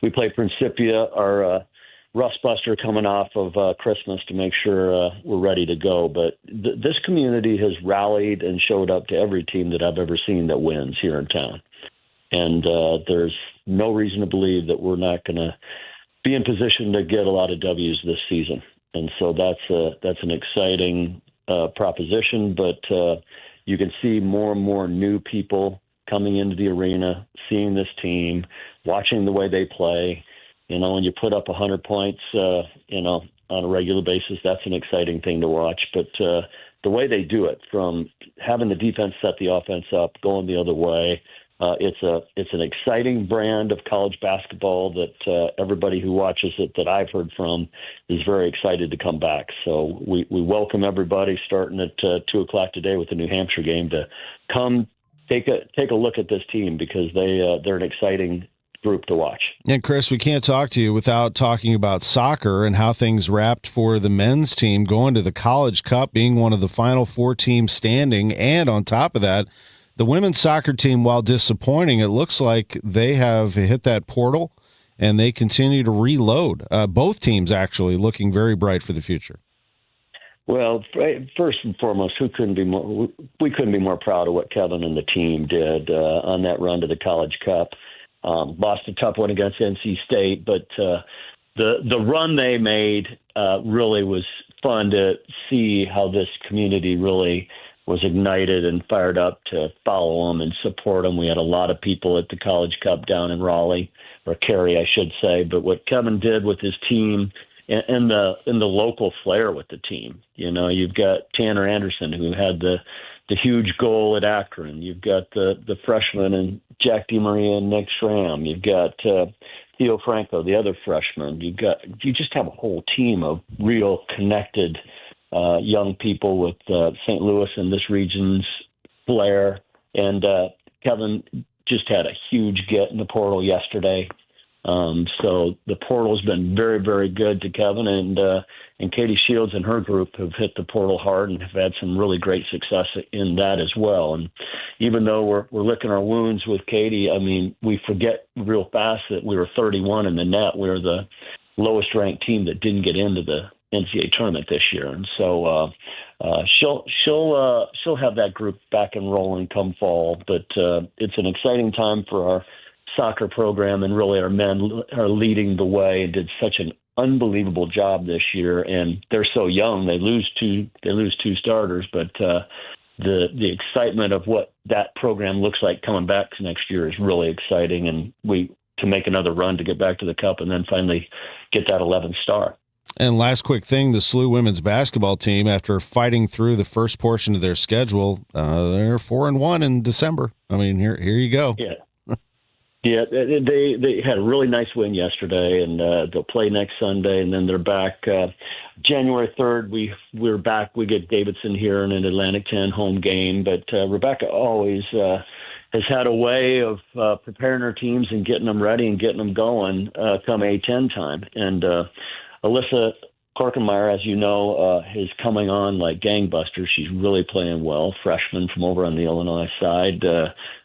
we play Principia, our rust buster coming off of Christmas, to make sure we're ready to go. But this community has rallied and showed up to every team that I've ever seen that wins here in town, and there's no reason to believe that we're not going to be in position to get a lot of W's this season. And so that's an exciting proposition, but you can see more and more new people coming into the arena, seeing this team, watching the way they play. When you put up 100 points, on a regular basis, that's an exciting thing to watch. But the way they do it, from having the defense set the offense up, going the other way, it's an exciting brand of college basketball that everybody who watches it that I've heard from is very excited to come back. So we welcome everybody starting at 2:00 today with the New Hampshire game to come take a look at this team, because they're an exciting group to watch. And Chris, we can't talk to you without talking about soccer and how things wrapped for the men's team going to the College Cup, being one of the final 4 teams standing, and on top of that, the women's soccer team, while disappointing, it looks like they have hit that portal and they continue to reload. Both teams actually looking very bright for the future. Well, first and foremost, we couldn't be more proud of what Kevin and the team did on that run to the College Cup. Lost a tough one against NC State, but the run they made really was fun to see how this community really was ignited and fired up to follow them and support them. We had a lot of people at the College Cup down in Raleigh, or Cary, I should say. But what Kevin did with his team and the local flair with the team, you've got Tanner Anderson, who had the huge goal at Ackerman. You've got the freshman and Jack DeMaria and Nick Schramm. You've got Theo Franco, the other freshman. You just have a whole team of real connected young people with St. Louis and this region's flair. And Kevin just had a huge get in the portal yesterday. So the portal's been very, very good to Kevin, and Katie Shields and her group have hit the portal hard and have had some really great success in that as well. And even though we're licking our wounds with Katie, I mean, we forget real fast that we were 31 in the net. We were the lowest ranked team that didn't get into the NCAA tournament this year, and so she'll have that group back and rolling come fall. But it's an exciting time for our soccer program, and really our men are leading the way and did such an unbelievable job this year. And they're so young; they lose two starters, but the excitement of what that program looks like coming back next year is really exciting, and to make another run to get back to the Cup and then finally get that 11th star. And last quick thing, the SLU women's basketball team, after fighting through the first portion of their schedule, they're 4-1 in December. I mean, here you go. Yeah. Yeah, they had a really nice win yesterday, and they'll play next Sunday, and then they're back January 3rd. We're back. We get Davidson here in an Atlantic 10 home game, but Rebecca always has had a way of preparing her teams and getting them ready and getting them going come A10 time. And Alyssa Korkenmeyer, as you know, is coming on like gangbusters. She's really playing well. Freshman from over on the Illinois side,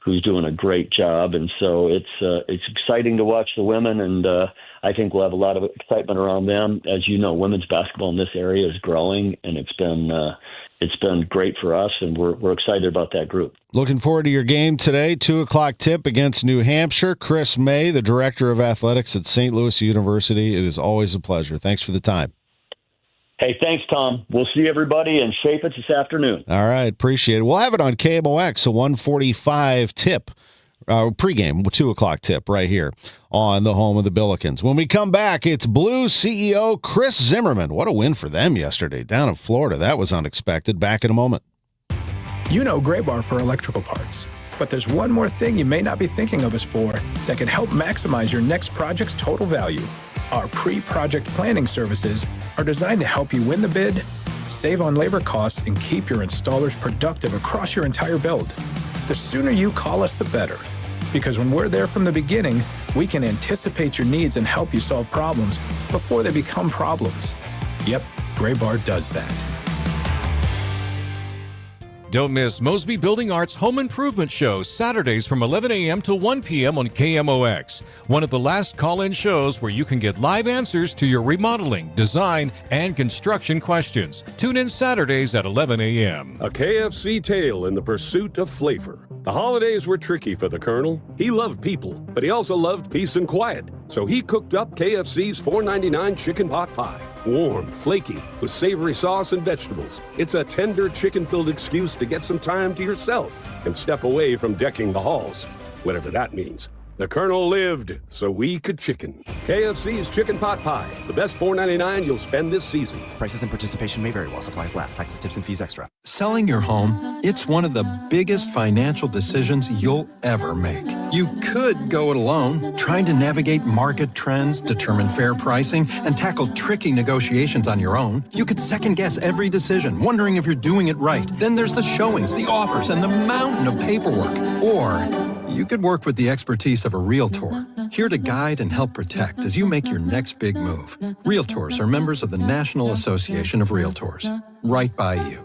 who's doing a great job. And so it's exciting to watch the women, and I think we'll have a lot of excitement around them. As you know, women's basketball in this area is growing, and it's been great for us, and we're excited about that group. Looking forward to your game today, 2:00 tip against New Hampshire. Chris May, the Director of Athletics at St. Louis University. It is always a pleasure. Thanks for the time. Hey, thanks, Tom. We'll see everybody in Chaffetz this afternoon. All right, appreciate it. We'll have it on KMOX, a 1:45 tip, pregame, 2:00 tip right here on the home of the Billikens. When we come back, it's Blues CEO Chris Zimmerman. What a win for them yesterday down in Florida. That was unexpected. Back in a moment. You know Graybar for electrical parts, but there's one more thing you may not be thinking of us for that can help maximize your next project's total value. Our pre-project planning services are designed to help you win the bid, save on labor costs, and keep your installers productive across your entire build. The sooner you call us, the better. Because when we're there from the beginning, we can anticipate your needs and help you solve problems before they become problems. Yep, Gray Bar does that. Don't miss Mosby Building Arts Home Improvement Show, Saturdays from 11 a.m. to 1 p.m. on KMOX. One of the last call-in shows where you can get live answers to your remodeling, design, and construction questions. Tune in Saturdays at 11 a.m. A KFC tale in the pursuit of flavor. The holidays were tricky for the Colonel. He loved people, but he also loved peace and quiet. So he cooked up KFC's $4.99 chicken pot pie. Warm, flaky, with savory sauce and vegetables. It's a tender chicken-filled excuse to get some time to yourself and step away from decking the halls, whatever that means. The Colonel lived so we could chicken. KFC's Chicken Pot Pie, the best $4.99 you'll spend this season. Prices and participation may vary while supplies last. Taxes, tips, and fees extra. Selling your home, it's one of the biggest financial decisions you'll ever make. You could go it alone, trying to navigate market trends, determine fair pricing, and tackle tricky negotiations on your own. You could second-guess every decision, wondering if you're doing it right. Then there's the showings, the offers, and the mountain of paperwork. Or you could work with the expertise of a Realtor, here to guide and help protect as you make your next big move. Realtors are members of the National Association of Realtors. Right by you.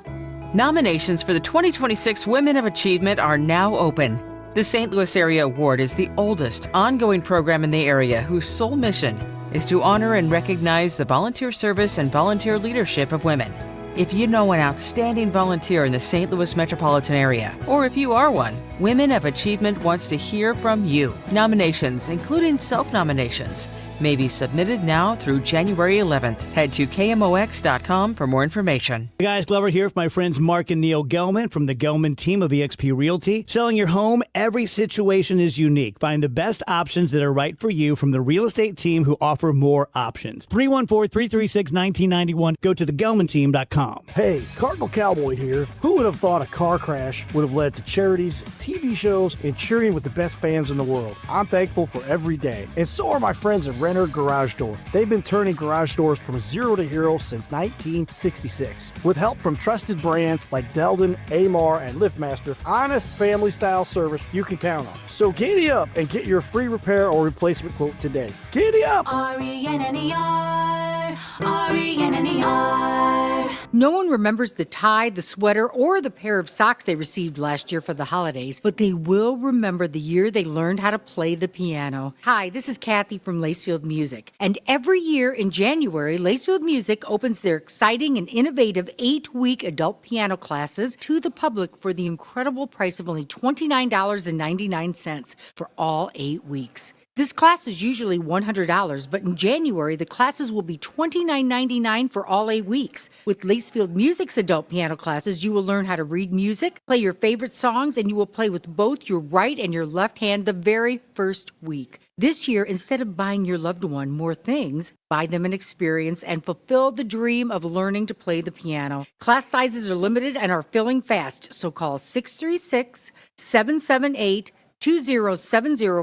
Nominations for the 2026 Women of Achievement are now open. The St. Louis Area Award is the oldest ongoing program in the area whose sole mission is to honor and recognize the volunteer service and volunteer leadership of women. If you know an outstanding volunteer in the St. Louis metropolitan area, or if you are one, Women of Achievement wants to hear from you. Nominations, including self-nominations, may be submitted now through January 11th. Head to KMOX.com for more information. Hey guys, Glover here with my friends Mark and Neil Gelman from the Gelman team of eXp Realty. Selling your home, every situation is unique. Find the best options that are right for you from the real estate team who offer more options. 314-336-1991. Go to thegelmanteam.com. Hey, Cardinal Cowboy here. Who would have thought a car crash would have led to charities, TV shows, and cheering with the best fans in the world? I'm thankful for every day. And so are my friends at Renner Garage Door. They've been turning garage doors from zero to hero since 1966. With help from trusted brands like Delden, Amar, and LiftMaster, honest family-style service you can count on. So giddy up and get your free repair or replacement quote today. Giddy up! RENNER, RENNER. No one remembers the tie, the sweater, or the pair of socks they received last year for the holidays, but they will remember the year they learned how to play the piano. Hi, this is Kathy from Lacefield Music. And every year in January, Lacefield Music opens their exciting and innovative 8-week adult piano classes to the public for the incredible price of only $29.99 for all 8 weeks. This class is usually $100, but in January, the classes will be $29.99 for all 8 weeks. With Lacefield Music's adult piano classes, you will learn how to read music, play your favorite songs, and you will play with both your right and your left hand the very first week. This year, instead of buying your loved one more things, buy them an experience and fulfill the dream of learning to play the piano. Class sizes are limited and are filling fast, so call 636-778-2070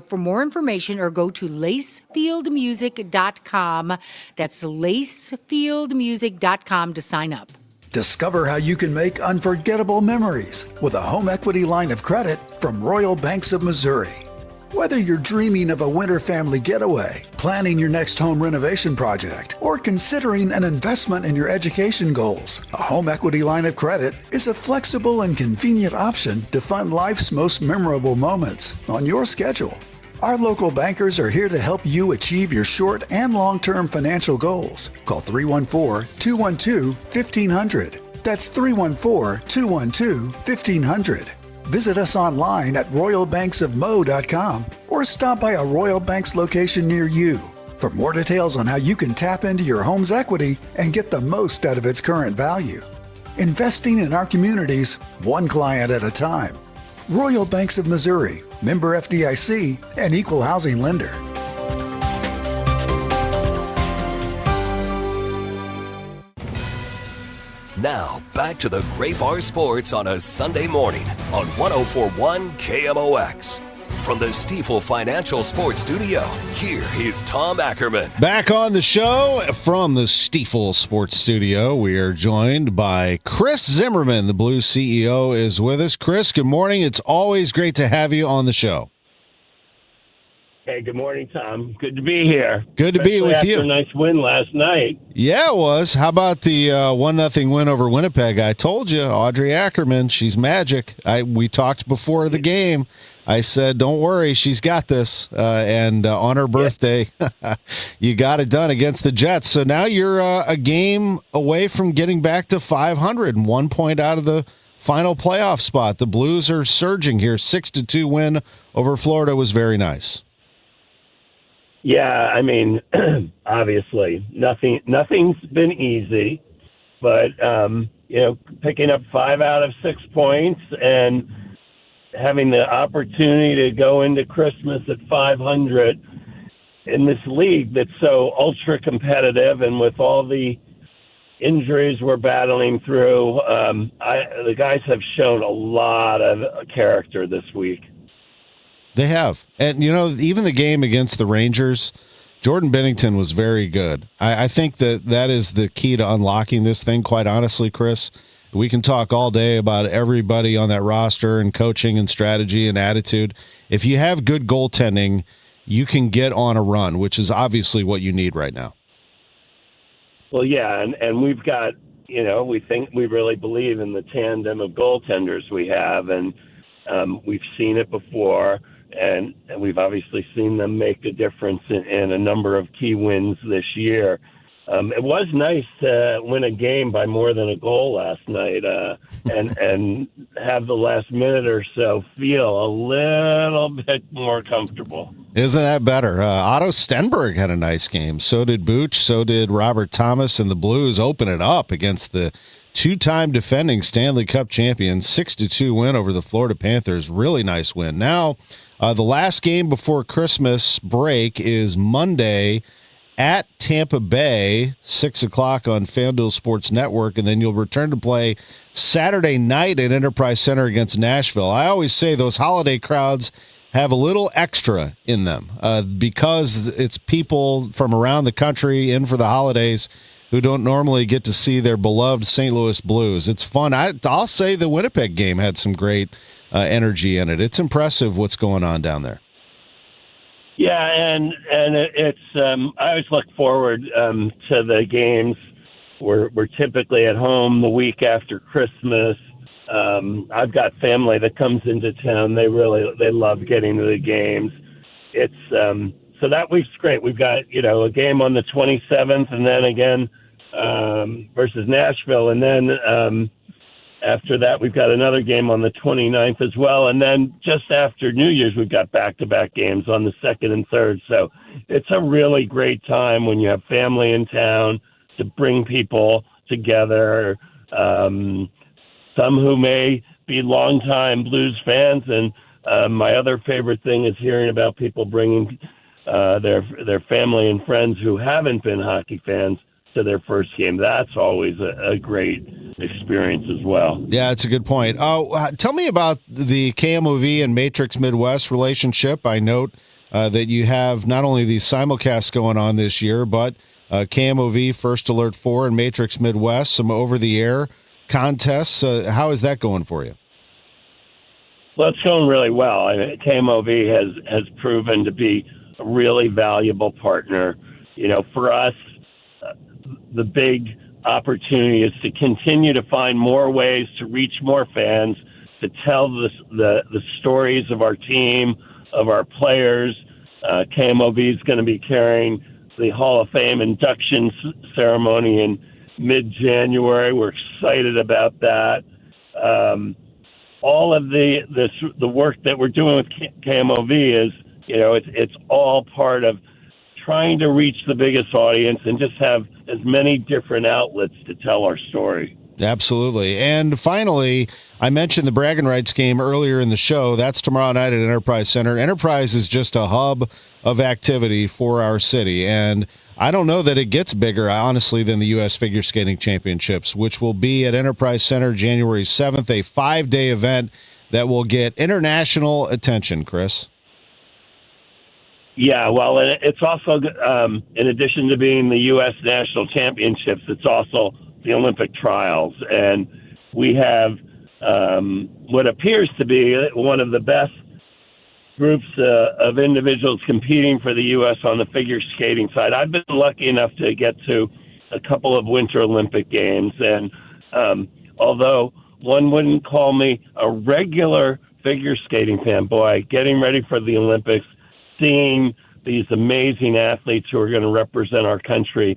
for more information or go to lacefieldmusic.com. That's lacefieldmusic.com to sign up. Discover how you can make unforgettable memories with a home equity line of credit from Royal Banks of Missouri. Whether you're dreaming of a winter family getaway, planning your next home renovation project, or considering an investment in your education goals, a home equity line of credit is a flexible and convenient option to fund life's most memorable moments on your schedule. Our local bankers are here to help you achieve your short and long-term financial goals. Call 314-212-1500. That's 314-212-1500. Visit us online at royalbanksofmo.com or stop by a Royal Banks location near you. For more details on how you can tap into your home's equity and get the most out of its current value. Investing in our communities, one client at a time. Royal Banks of Missouri, member FDIC, and equal housing lender. Now, back to the Gray Bar Sports on a Sunday morning on 104.1 KMOX. From the Stifel Financial Sports Studio, here is Tom Ackerman. Back on the show from the Stifel Sports Studio, we are joined by Chris Zimmerman. The Blues CEO is with us. Chris, good morning. It's always great to have you on the show. Hey, good morning, Tom. Good to be here. Good to be with after you. A nice win last night. Yeah, it was. How about the 1-0 win over Winnipeg? I told you, Audrey Ackerman, she's magic. We talked before the game. I said, don't worry, she's got this. And on her birthday, you got it done against the Jets. So now you're a game away from getting back to 500 and 1 point out of the final playoff spot. The Blues are surging here. 6-2 win over Florida was very nice. Yeah, I mean, obviously, nothing's been easy, but picking up 5 out of 6 points and having the opportunity to go into Christmas at 500 in this league that's so ultra competitive, and with all the injuries we're battling through, the guys have shown a lot of character this week. They have. And, even the game against the Rangers, Jordan Binnington was very good. I think that is the key to unlocking this thing, quite honestly, Chris. We can talk all day about everybody on that roster and coaching and strategy and attitude. If you have good goaltending, you can get on a run, which is obviously what you need right now. Well, yeah, and we've got, we really believe in the tandem of goaltenders we have, and we've seen it before. And we've obviously seen them make a difference in a number of key wins this year. It was nice to win a game by more than a goal last night, and have the last minute or so feel a little bit more comfortable. Isn't that better? Otto Stenberg had a nice game. So did Booch. So did Robert Thomas, and the Blues open it up against the two-time defending Stanley Cup champions. 6-2 win over the Florida Panthers. Really nice win. Now, the last game before Christmas break is Monday at Tampa Bay, 6 o'clock on FanDuel Sports Network, and then you'll return to play Saturday night at Enterprise Center against Nashville. I always say those holiday crowds have a little extra in them because it's people from around the country in for the holidays who don't normally get to see their beloved St. Louis Blues. It's fun. I'll say the Winnipeg game had some great energy in it. It's impressive what's going on down there. Yeah, and it's I always look forward to the games. We're typically at home the week after Christmas. I've got family that comes into town. They love getting to the games. It's so that week's great. We've got a game on the 27th, and then again versus Nashville, and then after that, we've got another game on the 29th as well. And then just after New Year's, we've got back-to-back games on the 2nd and 3rd. So it's a really great time when you have family in town to bring people together. Some who may be longtime Blues fans. And my other favorite thing is hearing about people bringing their family and friends who haven't been hockey fans to their first game. That's always a great experience as well. Yeah, it's a good point. Tell me about the KMOV and Matrix Midwest relationship. I note that you have not only these simulcasts going on this year, but KMOV First Alert 4 and Matrix Midwest, some over-the-air contests. How is that going for you? Well, it's going really well. KMOV has proven to be a really valuable partner. For us, the big opportunity is to continue to find more ways to reach more fans, to tell the stories of our team, of our players. KMOV is going to be carrying the Hall of Fame induction ceremony in mid-January. We're excited about that. All of the work that we're doing with KMOV is, it's all part of trying to reach the biggest audience and just have as many different outlets to tell our story. Absolutely. And finally, I mentioned the bragging rights game earlier in the show. That's tomorrow night at Enterprise Center. Enterprise is just a hub of activity for our city. And I don't know that it gets bigger, honestly, than the U.S. Figure Skating Championships, which will be at Enterprise Center January 7th, a 5-day event that will get international attention, Chris. Yeah, well, it's also, in addition to being the U.S. National Championships, it's also the Olympic trials. And we have what appears to be one of the best groups of individuals competing for the U.S. on the figure skating side. I've been lucky enough to get to a couple of Winter Olympic Games, and although one wouldn't call me a regular figure skating fan, boy, getting ready for the Olympics, seeing these amazing athletes who are going to represent our country,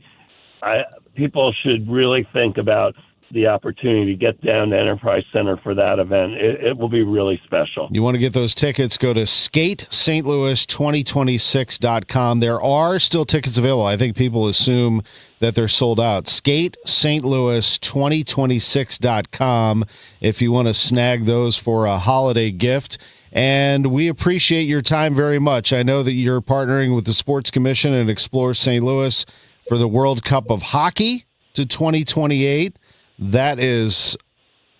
people should really think about the opportunity to get down to Enterprise Center for that event. It will be really special. You want to get those tickets, go to skatestlouis2026.com. There are still tickets available. I think people assume that they're sold out. skatestlouis2026.com if you want to snag those for a holiday gift. And we appreciate your time very much. I know that you're partnering with the Sports Commission and Explore St. Louis for the World Cup of Hockey to 2028. That is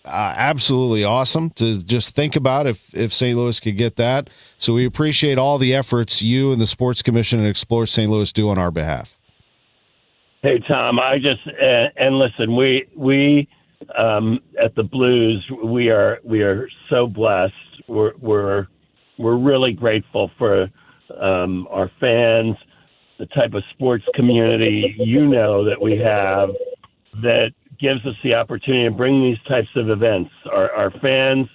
absolutely awesome to just think about if St. Louis could get that. So we appreciate all the efforts you and the Sports Commission and Explore St. Louis do on our behalf. Hey, Tom, and listen, we at the Blues, we are so blessed. We're really grateful for our fans, the type of sports community that we have that gives us the opportunity to bring these types of events. Our fans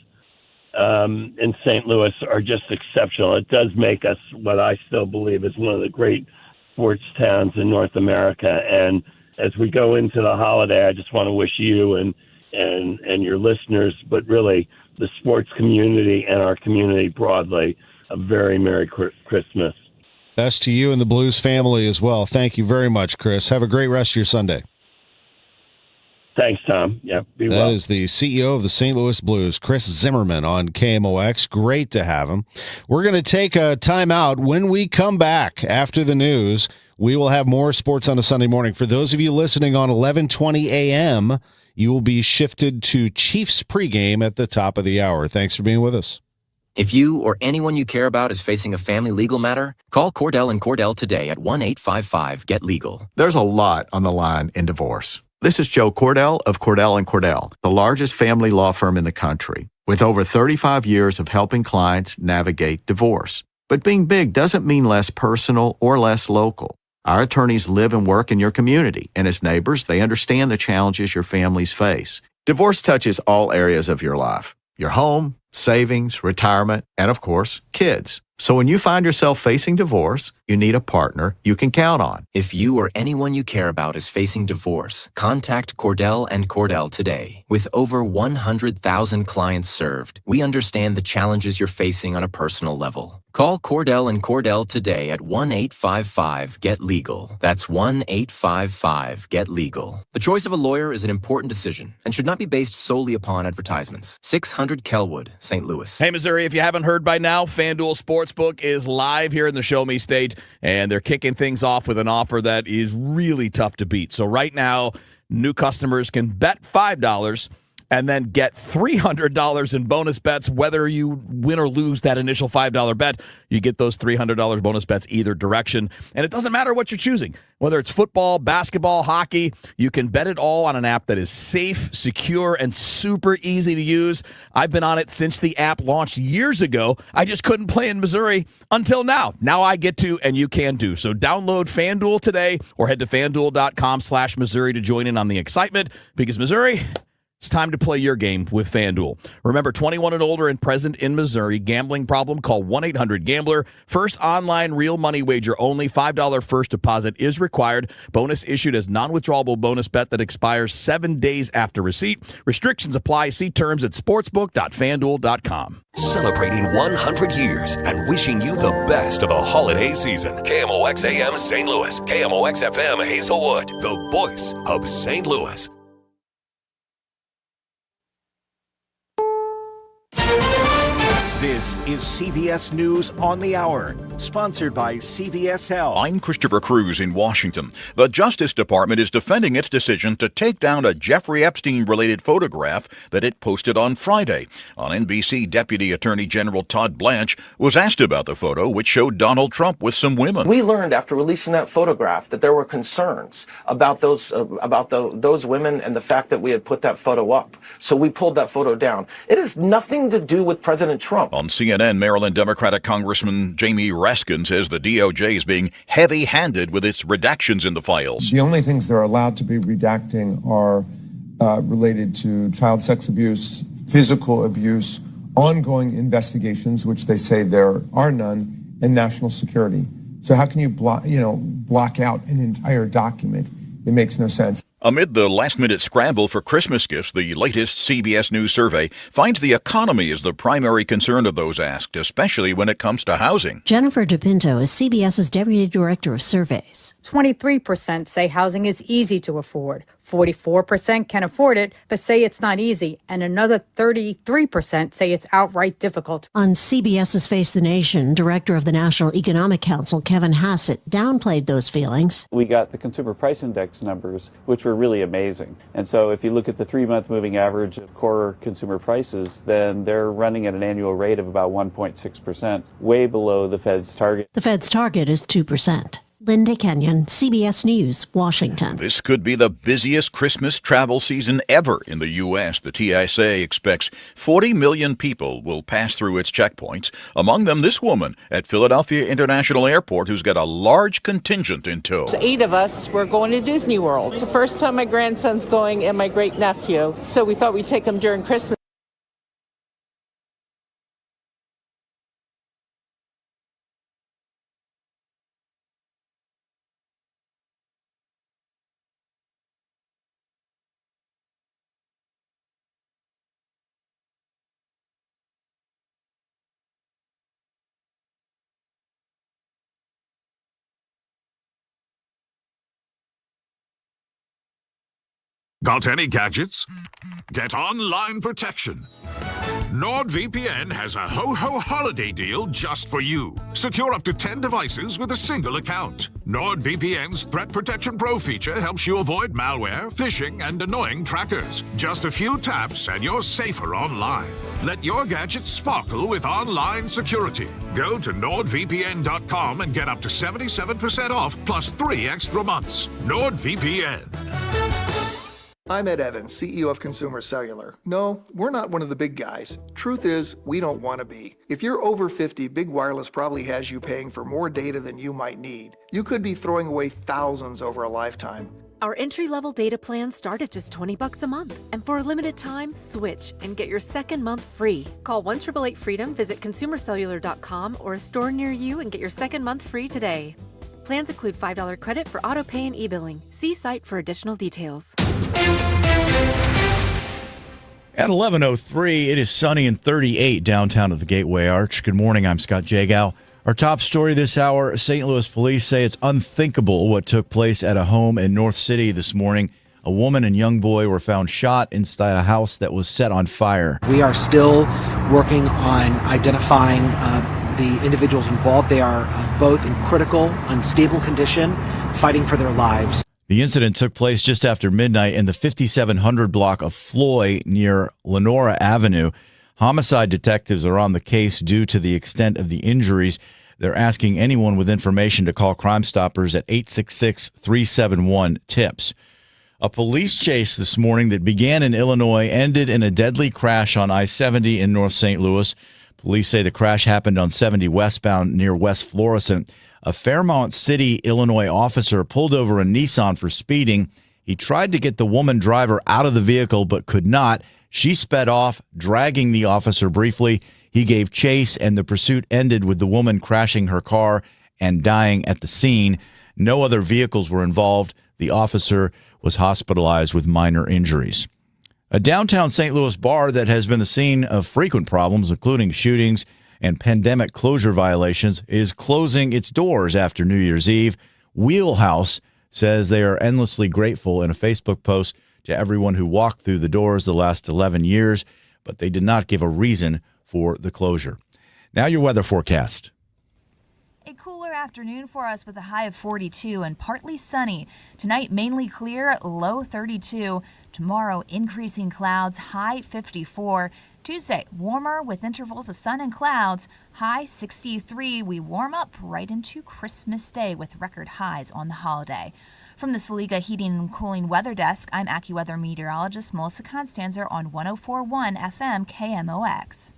in St. Louis are just exceptional. It does make us what I still believe is one of the great sports towns in North America. And as we go into the holiday, I just want to wish you and your listeners, but really the sports community and our community broadly, a very Merry Christmas. Best to you and the Blues family as well. Thank you very much, Chris. Have a great rest of your Sunday. Thanks, Tom. Yeah, be well. That is the CEO of the St. Louis Blues, Chris Zimmerman, on KMOX. Great to have him. We're going to take a timeout. When we come back after the news, we will have more Sports on a Sunday Morning. For those of you listening on 11:20 a.m., you will be shifted to Chiefs pregame at the top of the hour. Thanks for being with us. If you or anyone you care about is facing a family legal matter, call Cordell & Cordell today at 1-855-GET-LEGAL. There's a lot on the line in divorce. This is Joe Cordell of Cordell & Cordell, the largest family law firm in the country, with over 35 years of helping clients navigate divorce. But being big doesn't mean less personal or less local. Our attorneys live and work in your community, and as neighbors, they understand the challenges your families face. Divorce touches all areas of your life: your home, savings, retirement, and of course, kids. So when you find yourself facing divorce, you need a partner you can count on. If you or anyone you care about is facing divorce, contact Cordell & Cordell today. With over 100,000 clients served, we understand the challenges you're facing on a personal level. Call Cordell & Cordell today at 1-855-GET-LEGAL. That's 1-855-GET-LEGAL. The choice of a lawyer is an important decision and should not be based solely upon advertisements. 600 Kelwood, St. Louis. Hey, Missouri, if you haven't heard by now, FanDuel Sportsbook is live here in the Show Me State, and they're kicking things off with an offer that is really tough to beat. So right now, new customers can bet $5 and then get $300 in bonus bets. Whether you win or lose that initial $5 bet, you get those $300 bonus bets either direction. And it doesn't matter what you're choosing. Whether it's football, basketball, hockey, you can bet it all on an app that is safe, secure, and super easy to use. I've been on it since the app launched years ago. I just couldn't play in Missouri until now. Now I get to, and you can do. So download FanDuel today or head to FanDuel.com/Missouri to join in on the excitement, because Missouri, it's time to play your game with FanDuel. Remember, 21 and older and present in Missouri. Gambling problem? Call 1-800-GAMBLER. First online real money wager only. $5 first deposit is required. Bonus issued as non-withdrawable bonus bet that expires 7 days after receipt. Restrictions apply. See terms at sportsbook.fanduel.com. Celebrating 100 years and wishing you the best of the holiday season. KMOX AM St. Louis. KMOX FM Hazelwood. The voice of St. Louis. This is CBS News on the Hour, sponsored by CVS Health. I'm Christopher Cruz in Washington. The Justice Department is defending its decision to take down a Jeffrey Epstein-related photograph that it posted on Friday. On NBC, Deputy Attorney General Todd Blanche was asked about the photo, which showed Donald Trump with some women. We learned after releasing that photograph that there were concerns about those women and the fact that we had put that photo up. So we pulled that photo down. It has nothing to do with President Trump. On CNN, Maryland Democratic Congressman Jamie Raskin says the DOJ is being heavy-handed with its redactions in the files. The only things they're allowed to be redacting are related to child sex abuse, physical abuse, ongoing investigations, which they say there are none, and national security. So how can you block out an entire document? It makes no sense. Amid the last-minute scramble for Christmas gifts, the latest CBS News survey finds the economy is the primary concern of those asked, especially when it comes to housing. Jennifer DePinto is CBS's Deputy Director of Surveys. 23% say housing is easy to afford. 44% can afford it, but say it's not easy. And another 33% say it's outright difficult. On CBS's Face the Nation, Director of the National Economic Council, Kevin Hassett, downplayed those feelings. We got the Consumer Price Index numbers, which were really amazing. And so if you look at the 3-month moving average of core consumer prices, then they're running at an annual rate of about 1.6%, way below the Fed's target. The Fed's target is 2%. Linda Kenyon, CBS News, Washington. This could be the busiest Christmas travel season ever in the U.S. The TSA expects 40 million people will pass through its checkpoints, among them this woman at Philadelphia International Airport who's got a large contingent in tow. 8 of us were going to Disney World. It's the first time my grandson's going and my great-nephew, so we thought we'd take them during Christmas. Got any gadgets? Get online protection. NordVPN has a ho-ho holiday deal just for you. Secure up to 10 devices with a single account. NordVPN's Threat Protection Pro feature helps you avoid malware, phishing, and annoying trackers. Just a few taps and you're safer online. Let your gadgets sparkle with online security. Go to NordVPN.com and get up to 77% off plus 3 extra months. NordVPN. I'm Ed Evans, CEO of Consumer Cellular. No, we're not one of the big guys. Truth is, we don't want to be. If you're over 50, Big Wireless probably has you paying for more data than you might need. You could be throwing away thousands over a lifetime. Our entry-level data plans start at just $20 a month. And for a limited time, switch and get your second month free. Call 1-888-FREEDOM, visit consumercellular.com or a store near you and get your second month free today. Plans include $5 credit for auto pay and e-billing. See site for additional details. At 11:03, it is sunny and 38 downtown at the Gateway Arch. Good morning, I'm Scott Jagow. Our top story this hour, St. Louis police say it's unthinkable what took place at a home in North City this morning. A woman and young boy were found shot inside a house that was set on fire. We are still working on identifying the individuals involved. They are both in critical, unstable condition, fighting for their lives. The incident took place just after midnight in the 5700 block of Floy near Lenora Avenue. Homicide detectives are on the case due to the extent of the injuries. They're asking anyone with information to call Crime Stoppers at 866-371-TIPS. A police chase this morning that began in Illinois ended in a deadly crash on I-70 in North St. Louis. Police say the crash happened on 70 westbound near West Florissant. A Fairmont City, Illinois officer pulled over a Nissan for speeding. He tried to get the woman driver out of the vehicle but could not. She sped off, dragging the officer briefly. He gave chase, and the pursuit ended with the woman crashing her car and dying at the scene. No other vehicles were involved. The officer was hospitalized with minor injuries. A downtown St. Louis bar that has been the scene of frequent problems, including shootings and pandemic closure violations, is closing its doors after New Year's Eve. Wheelhouse says they are endlessly grateful in a Facebook post to everyone who walked through the doors the last 11 years, but they did not give a reason for the closure. Now your weather forecast. A cooler afternoon for us with a high of 42 and partly sunny. Tonight, mainly clear, low 32. Tomorrow, increasing clouds, high 54. Tuesday, warmer with intervals of sun and clouds, high 63. We warm up right into Christmas Day with record highs on the holiday. From the Saliga Heating and Cooling Weather Desk, I'm AccuWeather meteorologist Melissa Constanzer on 104.1 FM KMOX.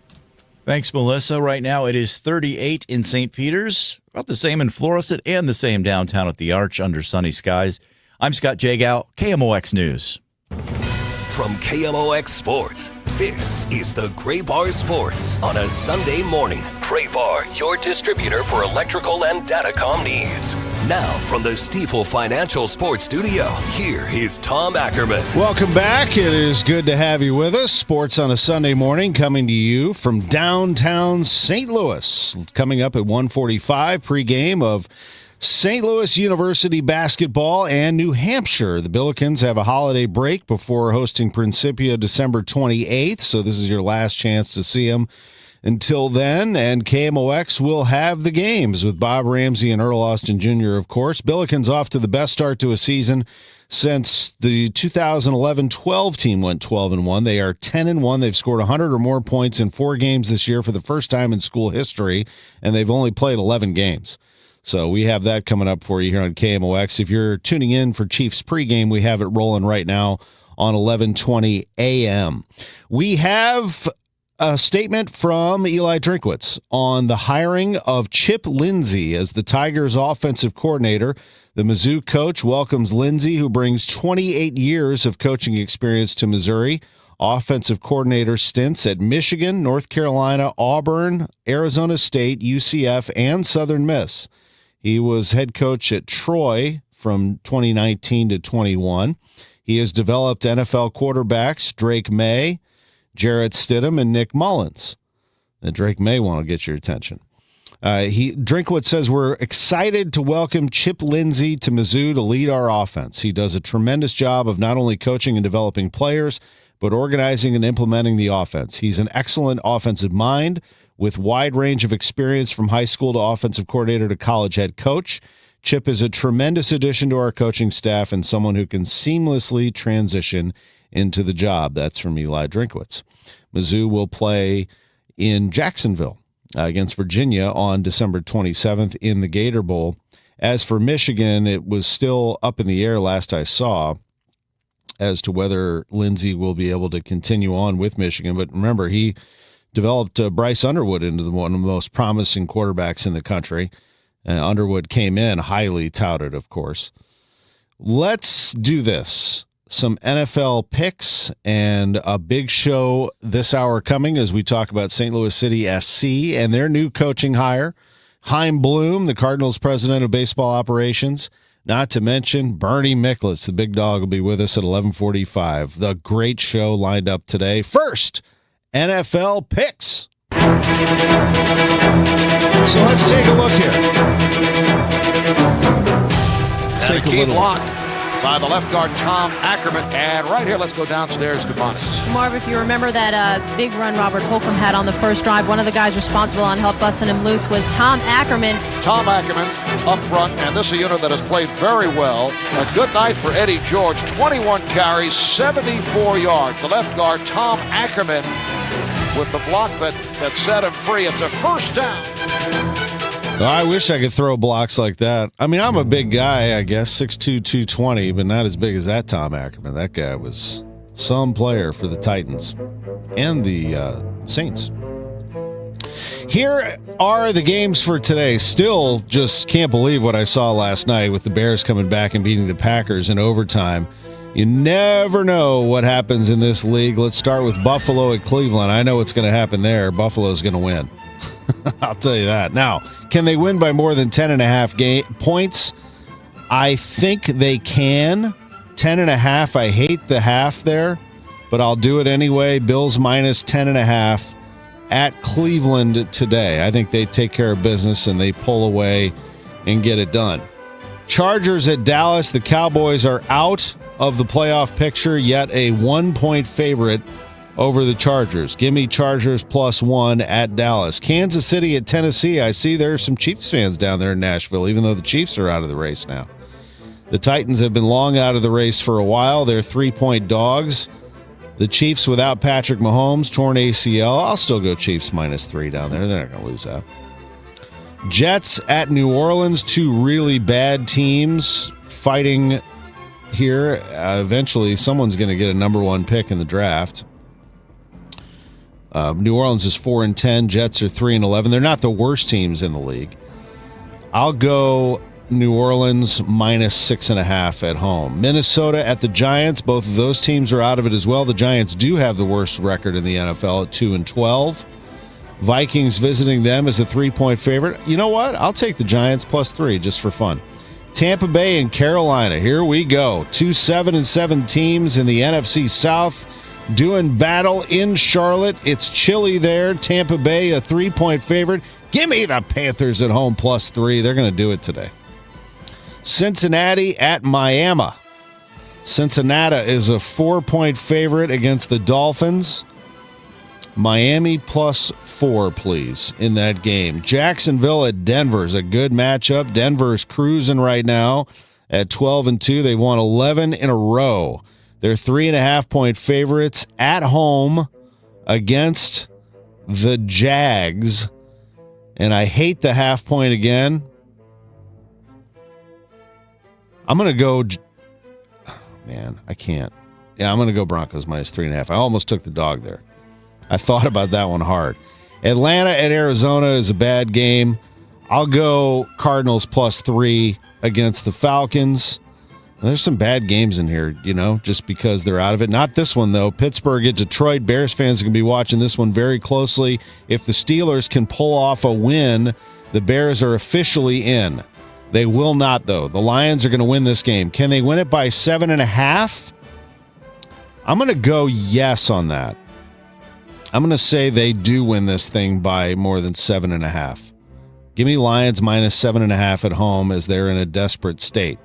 Thanks, Melissa. Right now it is 38 in St. Peter's, about the same in Florissant, and the same downtown at the Arch under sunny skies. I'm Scott Jagow, KMOX News. From KMOX Sports, this is the Gray Bar Sports on a Sunday morning. Gray Bar, your distributor for electrical and datacom needs. Now, from the Stifel Financial Sports Studio, here is Tom Ackerman. Welcome back. It is good to have you with us. Sports on a Sunday morning coming to you from downtown St. Louis. Coming up at 1:45, pregame of St. Louis University basketball and New Hampshire. The Billikens have a holiday break before hosting Principia December 28th, so this is your last chance to see them until then. And KMOX will have the games with Bob Ramsey and Earl Austin Jr., of course. Billikens off to the best start to a season since the 2011-12 team went 12-1. They are 10-1. They've scored 100 or more points in 4 games this year for the first time in school history, and they've only played 11 games. So we have that coming up for you here on KMOX. If you're tuning in for Chiefs pregame, we have it rolling right now on 11:20 a.m. We have a statement from Eli Drinkwitz on the hiring of Chip Lindsey as the Tigers' offensive coordinator. The Mizzou coach welcomes Lindsey, who brings 28 years of coaching experience to Missouri. Offensive coordinator stints at Michigan, North Carolina, Auburn, Arizona State, UCF, and Southern Miss. He was head coach at Troy from 2019 to 21. He has developed NFL quarterbacks Drake May, Jarrett Stidham, and Nick Mullins. And Drake May want to get your attention. Drinkwitz says, we're excited to welcome Chip Lindsey to Mizzou to lead our offense. He does a tremendous job of not only coaching and developing players, but organizing and implementing the offense. He's an excellent offensive mind with wide range of experience from high school to offensive coordinator to college head coach. Chip is a tremendous addition to our coaching staff and someone who can seamlessly transition into the job. That's from Eli Drinkwitz. Mizzou will play in Jacksonville against Virginia on December 27th in the Gator Bowl. As for Michigan, it was still up in the air last I saw as to whether Lindsey will be able to continue on with Michigan. But remember, he developed Bryce Underwood into one of the most promising quarterbacks in the country. And Underwood came in highly touted, of course. Let's do this. Some NFL picks and a big show this hour coming as we talk about St. Louis City SC and their new coaching hire. Chaim Bloom, the Cardinals president of baseball operations. Not to mention Bernie Miklasz, the big dog, will be with us at 11:45. The great show lined up today. First, NFL picks. So let's take a look here. Let's take a little block by the left guard Tom Ackerman, and right here, let's go downstairs to Bunce. Marv, if you remember that big run Robert Holcomb had on the first drive, one of the guys responsible on help busting him loose was Tom Ackerman. Tom Ackerman up front, and this is a unit that has played very well. A good night for Eddie George. 21 carries, 74 yards. The left guard Tom Ackerman with the block that set him free. It's a first down. I wish I could throw blocks like that. I mean, I'm a big guy, I guess, 6'2", 220, but not as big as that Tom Ackerman. That guy was some player for the Titans and the Saints. Here are the games for today. Still just can't believe what I saw last night with the Bears coming back and beating the Packers in overtime. You never know what happens in this league. Let's start with Buffalo at Cleveland. I know what's going to happen there. Buffalo's going to win. I'll tell you that. Now, can they win by more than 10.5 points? I think they can. 10.5. I hate the half there, but I'll do it anyway. Bills minus 10.5 at Cleveland today. I think they take care of business and they pull away and get it done. Chargers at Dallas. The Cowboys are out of the playoff picture, yet a 1-point favorite over the Chargers. Give me Chargers +1 at Dallas. Kansas City at Tennessee. I see there are some Chiefs fans down there in Nashville, even though the Chiefs are out of the race now. The Titans have been long out of the race for a while. They're 3-point dogs. The Chiefs without Patrick Mahomes, torn ACL. I'll still go Chiefs -3 down there. They're not going to lose that. Jets at New Orleans. Two really bad teams fighting here. Eventually, someone's going to get a number 1 pick in the draft. New Orleans is 4-10. Jets are 3-11. They're not the worst teams in the league. I'll go New Orleans -6.5 at home. Minnesota at the Giants. Both of those teams are out of it as well. The Giants do have the worst record in the NFL at 2-12. Vikings visiting them as a 3-point favorite. You know what? I'll take the Giants +3 just for fun. Tampa Bay and Carolina. Here we go. 2 7-7 teams in the NFC South doing battle in Charlotte. It's chilly there. Tampa Bay a 3-point favorite. Give me the Panthers at home +3. They're going to do it today. Cincinnati at Miami. Cincinnati is a 4-point favorite against the Dolphins. Miami +4, please, in that game. Jacksonville at Denver is a good matchup. Denver's cruising right now at 12-2. They've won 11 in a row. They're 3.5-point favorites at home against the Jags. And I hate the half point again. I'm going to go. Man, I can't. Yeah, I'm going to go Broncos -3.5. I almost took the dog there. I thought about that one hard. Atlanta at Arizona is a bad game. I'll go Cardinals +3 against the Falcons. There's some bad games in here, just because they're out of it. Not this one, though. Pittsburgh at Detroit. Bears fans are going to be watching this one very closely. If the Steelers can pull off a win, the Bears are officially in. They will not, though. The Lions are going to win this game. Can they win it by 7.5? I'm going to go yes on that. I'm going to say they do win this thing by more than 7.5. Give me Lions -7.5 at home as they're in a desperate state.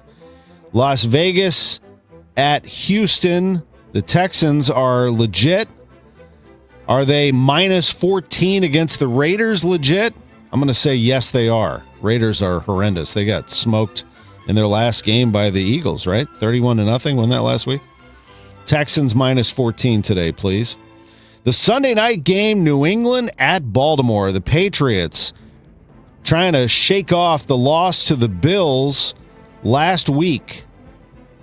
Las Vegas at Houston. The Texans are legit. Are they -14 against the Raiders legit? I'm going to say yes, they are. Raiders are horrendous. They got smoked in their last game by the Eagles, right? 31-0. Wasn't that last week? Texans -14 today, please. The Sunday night game, New England at Baltimore. The Patriots trying to shake off the loss to the Bills last week.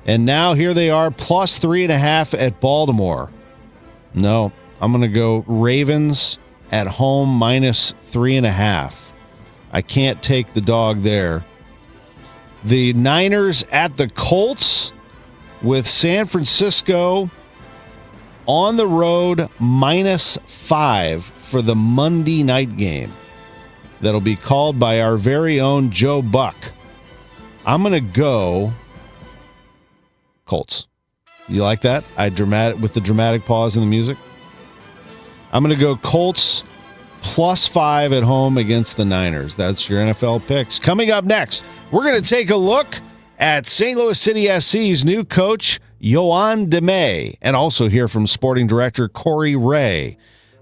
And now here they are, +3.5 at Baltimore. No, I'm going to go Ravens at home -3.5. I can't take the dog there. The Niners at the Colts with San Francisco on the road -5 for the Monday night game. That'll be called by our very own Joe Buck. I'm going to go Colts. You like that? With the dramatic pause in the music. I'm going to go Colts +5 at home against the Niners. That's your NFL picks. Coming up next, we're going to take a look at St. Louis City SC's new coach, Yoann Damet, and also hear from sporting director Corey Ray.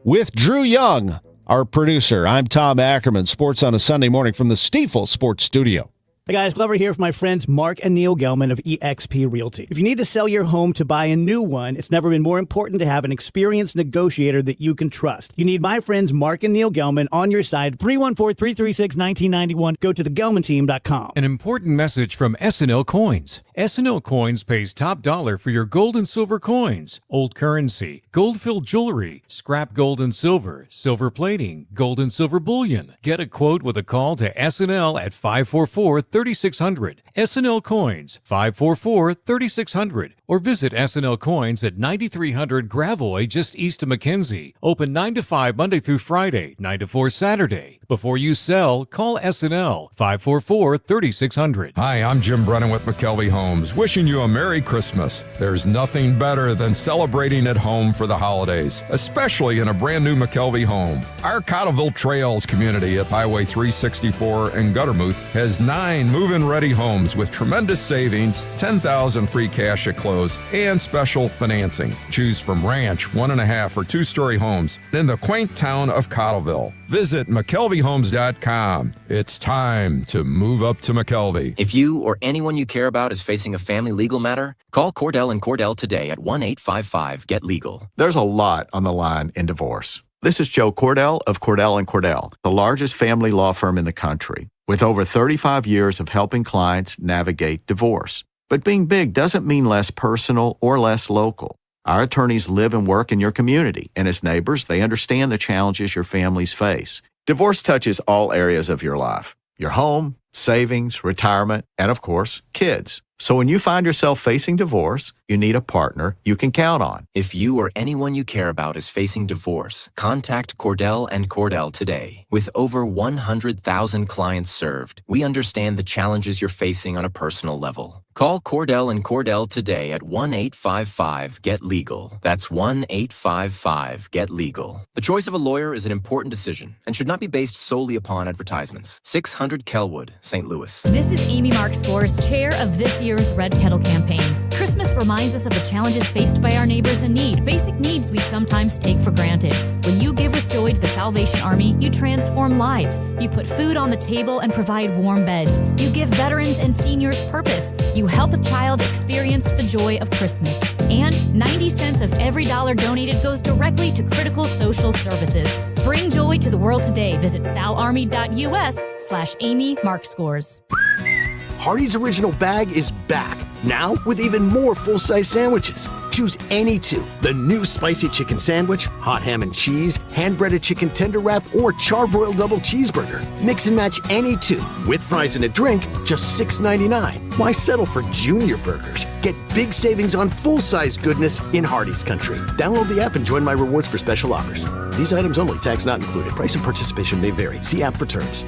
With Drew Young, our producer, I'm Tom Ackerman. Sports on a Sunday morning from the Stiefel Sports Studio. Hey guys, Glover here with my friends Mark and Neil Gelman of eXp Realty. If you need to sell your home to buy a new one, it's never been more important to have an experienced negotiator that you can trust. You need my friends Mark and Neil Gelman on your side. 314-336-1991. Go to thegelmanteam.com. An important message from SNL Coins. SNL Coins pays top dollar for your gold and silver coins, old currency, gold-filled jewelry, scrap gold and silver, silver plating, gold and silver bullion. Get a quote with a call to SNL at 544-3600. SNL Coins, 544-3600. Or visit SNL Coins at 9300 Gravois, just east of McKenzie. Open 9 to 5 Monday through Friday, 9 to 4 Saturday. Before you sell, call SNL, 544-3600. Hi, I'm Jim Brennan with McKelvey Homes, wishing you a Merry Christmas. There's nothing better than celebrating at home for the holidays, especially in a brand new McKelvey home. Our Cottleville Trails community at Highway 364 in Guttermouth has 9 move-in ready homes with tremendous savings, $10,000 free cash at close, and special financing. Choose from ranch, 1.5 or 2-story homes in the quaint town of Cottleville. Visit McKelveyHomes.com. It's time to move up to McKelvey. If you or anyone you care about is facing a family legal matter, call Cordell & Cordell today at 1-855-GET-LEGAL. There's a lot on the line in divorce. This is Joe Cordell of Cordell & Cordell, the largest family law firm in the country, with over 35 years of helping clients navigate divorce. But being big doesn't mean less personal or less local. Our attorneys live and work in your community, and as neighbors, they understand the challenges your families face. Divorce touches all areas of your life: your home, savings, retirement, and of course, kids. So when you find yourself facing divorce, you need a partner you can count on. If you or anyone you care about is facing divorce, contact Cordell and Cordell today. With over 100,000 clients served, we understand the challenges you're facing on a personal level. Call Cordell and Cordell today at 1-855-GET-LEGAL. That's 1-855-GET-LEGAL. The choice of a lawyer is an important decision and should not be based solely upon advertisements. 600 Kelwood, St. Louis. This is Amy Mark Scores, chair of this year's Red Kettle campaign. Christmas reminds us of the challenges faced by our neighbors in need, basic needs we sometimes take for granted. When you give with joy to the Salvation Army, you transform lives. You put food on the table and provide warm beds. You give veterans and seniors purpose. You help a child experience the joy of Christmas. And 90 cents of every dollar donated goes directly to critical social services. Bring joy to the world today. Visit salarmy.us/Amy Mark Scores. Hardee's Original Bag is back, now with even more full-size sandwiches. Choose any two: the new spicy chicken sandwich, hot ham and cheese, hand-breaded chicken tender wrap, or charbroiled double cheeseburger. Mix and match any two, with fries and a drink, just $6.99. Why settle for junior burgers? Get big savings on full-size goodness in Hardee's country. Download the app and join my rewards for special offers. These items only, tax not included. Price and participation may vary. See app for terms.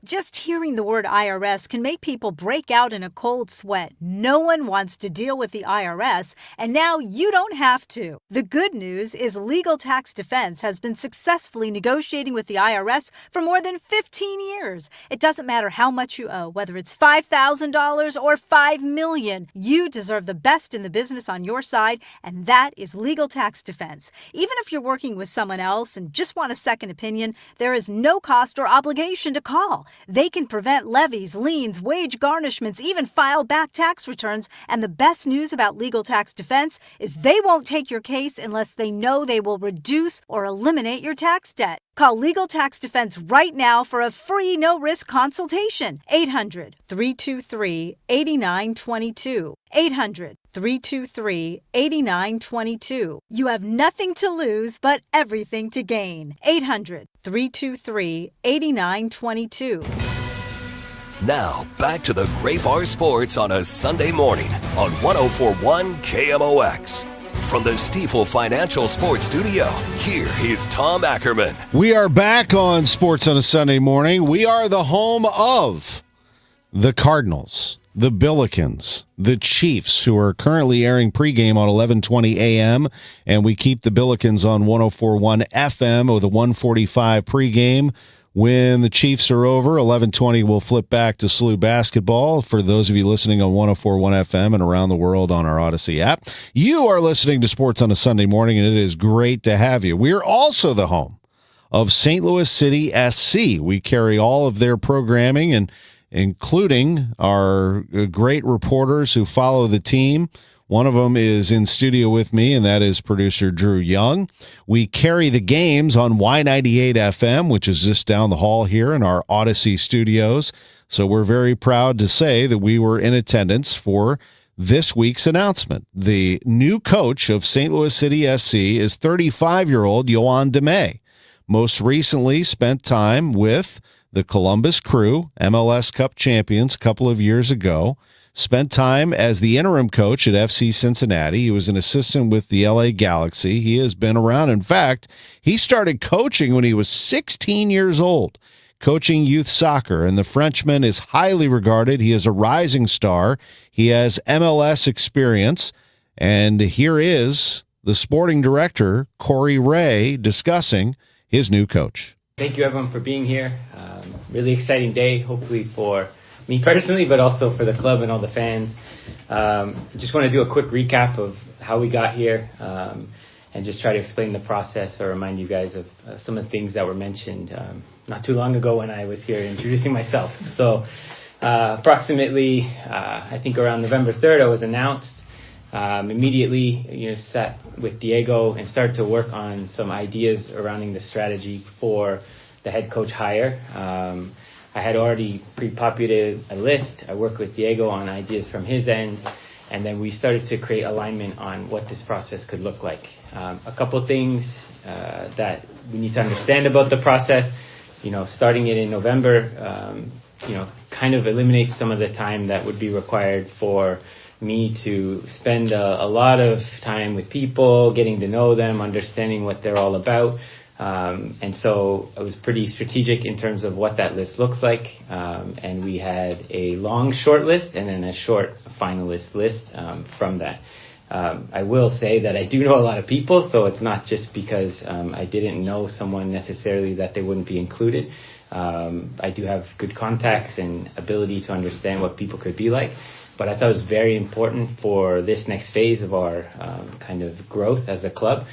Just hearing the word IRS can make people break out in a cold sweat. No one wants to deal with the IRS, and now you don't have to. The good news is Legal Tax Defense has been successfully negotiating with the IRS for more than 15 years. It doesn't matter how much you owe, whether it's $5,000 or $5 million. You deserve the best in the business on your side, and that is Legal Tax Defense. Even if you're working with someone else and just want a second opinion, there is no cost or obligation to call. They can prevent levies, liens, wage garnishments, even file back tax returns. And the best news about Legal Tax Defense is they won't take your case unless they know they will reduce or eliminate your tax debt. Call Legal Tax Defense right now for a free no-risk consultation. 800-323-8922. 800-323-8922. You have nothing to lose but everything to gain. 800-323-8922. Now, back to the Great Bar Sports on a Sunday morning on 104.1 KMOX. From the Stifel Financial Sports Studio, here is Tom Ackerman. We are back on Sports on a Sunday morning. We are the home of the Cardinals, the Billikens, the Chiefs, who are currently airing pregame on 11:20 a.m., and we keep the Billikens on 104.1 FM with a 1:45 pregame. When the Chiefs are over, 11:20 we'll flip back to SLU basketball. For those of you listening on 104.1 FM and around the world on our Odyssey app, you are listening to Sports on a Sunday morning, and it is great to have you. We are also the home of St. Louis City SC. We carry all of their programming, and including our great reporters who follow the team. One of them is in studio with me, and that is producer Drew Young. We carry the games on Y98 FM, which is just down the hall here in our Odyssey studios. So we're very proud to say that we were in attendance for this week's announcement. The new coach of St. Louis City SC is 35-year-old Yoann Damet. Most recently spent time with the Columbus Crew, MLS Cup champions a couple of years ago. Spent time as the interim coach at FC Cincinnati. He was an assistant with the LA Galaxy. He has been around. In fact, he started coaching when he was 16 years old, coaching youth soccer, and the Frenchman is highly regarded. He is a rising star. He has MLS experience, and here is the sporting director, Corey Ray, discussing his new coach. Thank you, everyone, for being here. Really exciting day, hopefully for me personally, but also for the club and all the fans. Just want to do a quick recap of how we got here and just try to explain the process or remind you guys of some of the things that were mentioned not too long ago when I was here introducing myself. So approximately, I think around November 3rd, I was announced. Immediately, sat with Diego and started to work on some ideas surrounding the strategy for the head coach hire. I had already pre-populated a list. I worked with Diego on ideas from his end, And then we started to create alignment on what this process could look like. A couple things that we need to understand about the process. Starting it in November, kind of eliminates some of the time that would be required for me to spend a lot of time with people, getting to know them, understanding what they're all about. And so I was pretty strategic in terms of what that list looks like. And we had a long short list and then a short finalist list from that. I will say that I do know a lot of people, so it's not just because I didn't know someone necessarily that they wouldn't be included. I do have good contacts and ability to understand what people could be like. But I thought it was very important for this next phase of our kind of growth as a club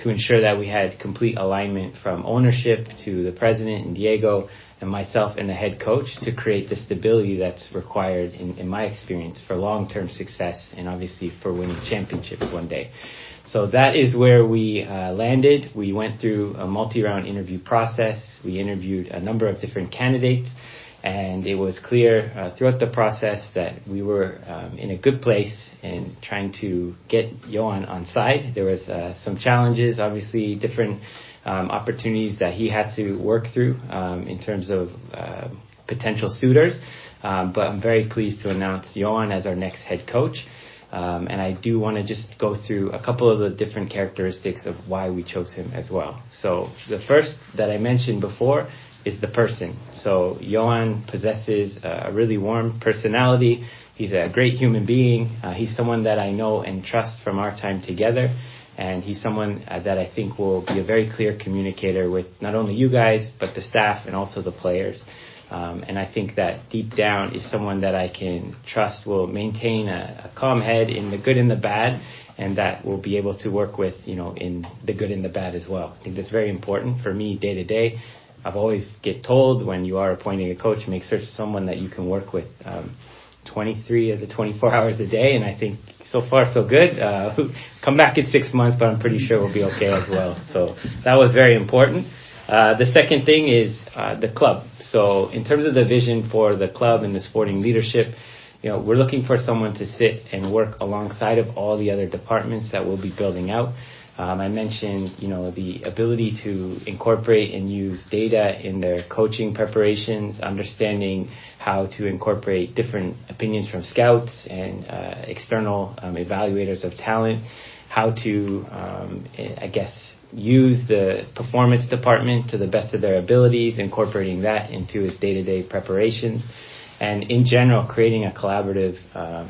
to ensure that we had complete alignment from ownership to the president and Diego and myself and the head coach to create the stability that's required, in my experience, for long-term success and obviously for winning championships one day. So that is where we landed. We went through a multi-round interview process. We interviewed a number of different candidates. And it was clear throughout the process that we were in a good place in trying to get Yoann on side. There was some challenges, obviously different opportunities that he had to work through in terms of potential suitors. But I'm very pleased to announce Yoann as our next head coach. And I do want to just go through a couple of the different characteristics of why we chose him as well. So the first that I mentioned before is the person. So Yoann possesses a really warm personality. He's a great human being. He's someone that I know and trust from our time together. And he's someone that I think will be a very clear communicator with not only you guys, but the staff and also the players. And I think that deep down is someone that I can trust will maintain a calm head in the good and the bad, and that will be able to work with, in the good and the bad as well. I think that's very important for me day to day. I've always get told when you are appointing a coach, make sure it's someone that you can work with 23 of the 24 hours a day. And I think so far so good. Come back in 6 months, but I'm pretty sure we'll be okay as well. So that was very important. The second thing is the club. So in terms of the vision for the club and the sporting leadership, we're looking for someone to sit and work alongside of all the other departments that we'll be building out. I mentioned, the ability to incorporate and use data in their coaching preparations, understanding how to incorporate different opinions from scouts and external evaluators of talent, how to, use the performance department to the best of their abilities, incorporating that into his day-to-day preparations. And in general, creating a collaborative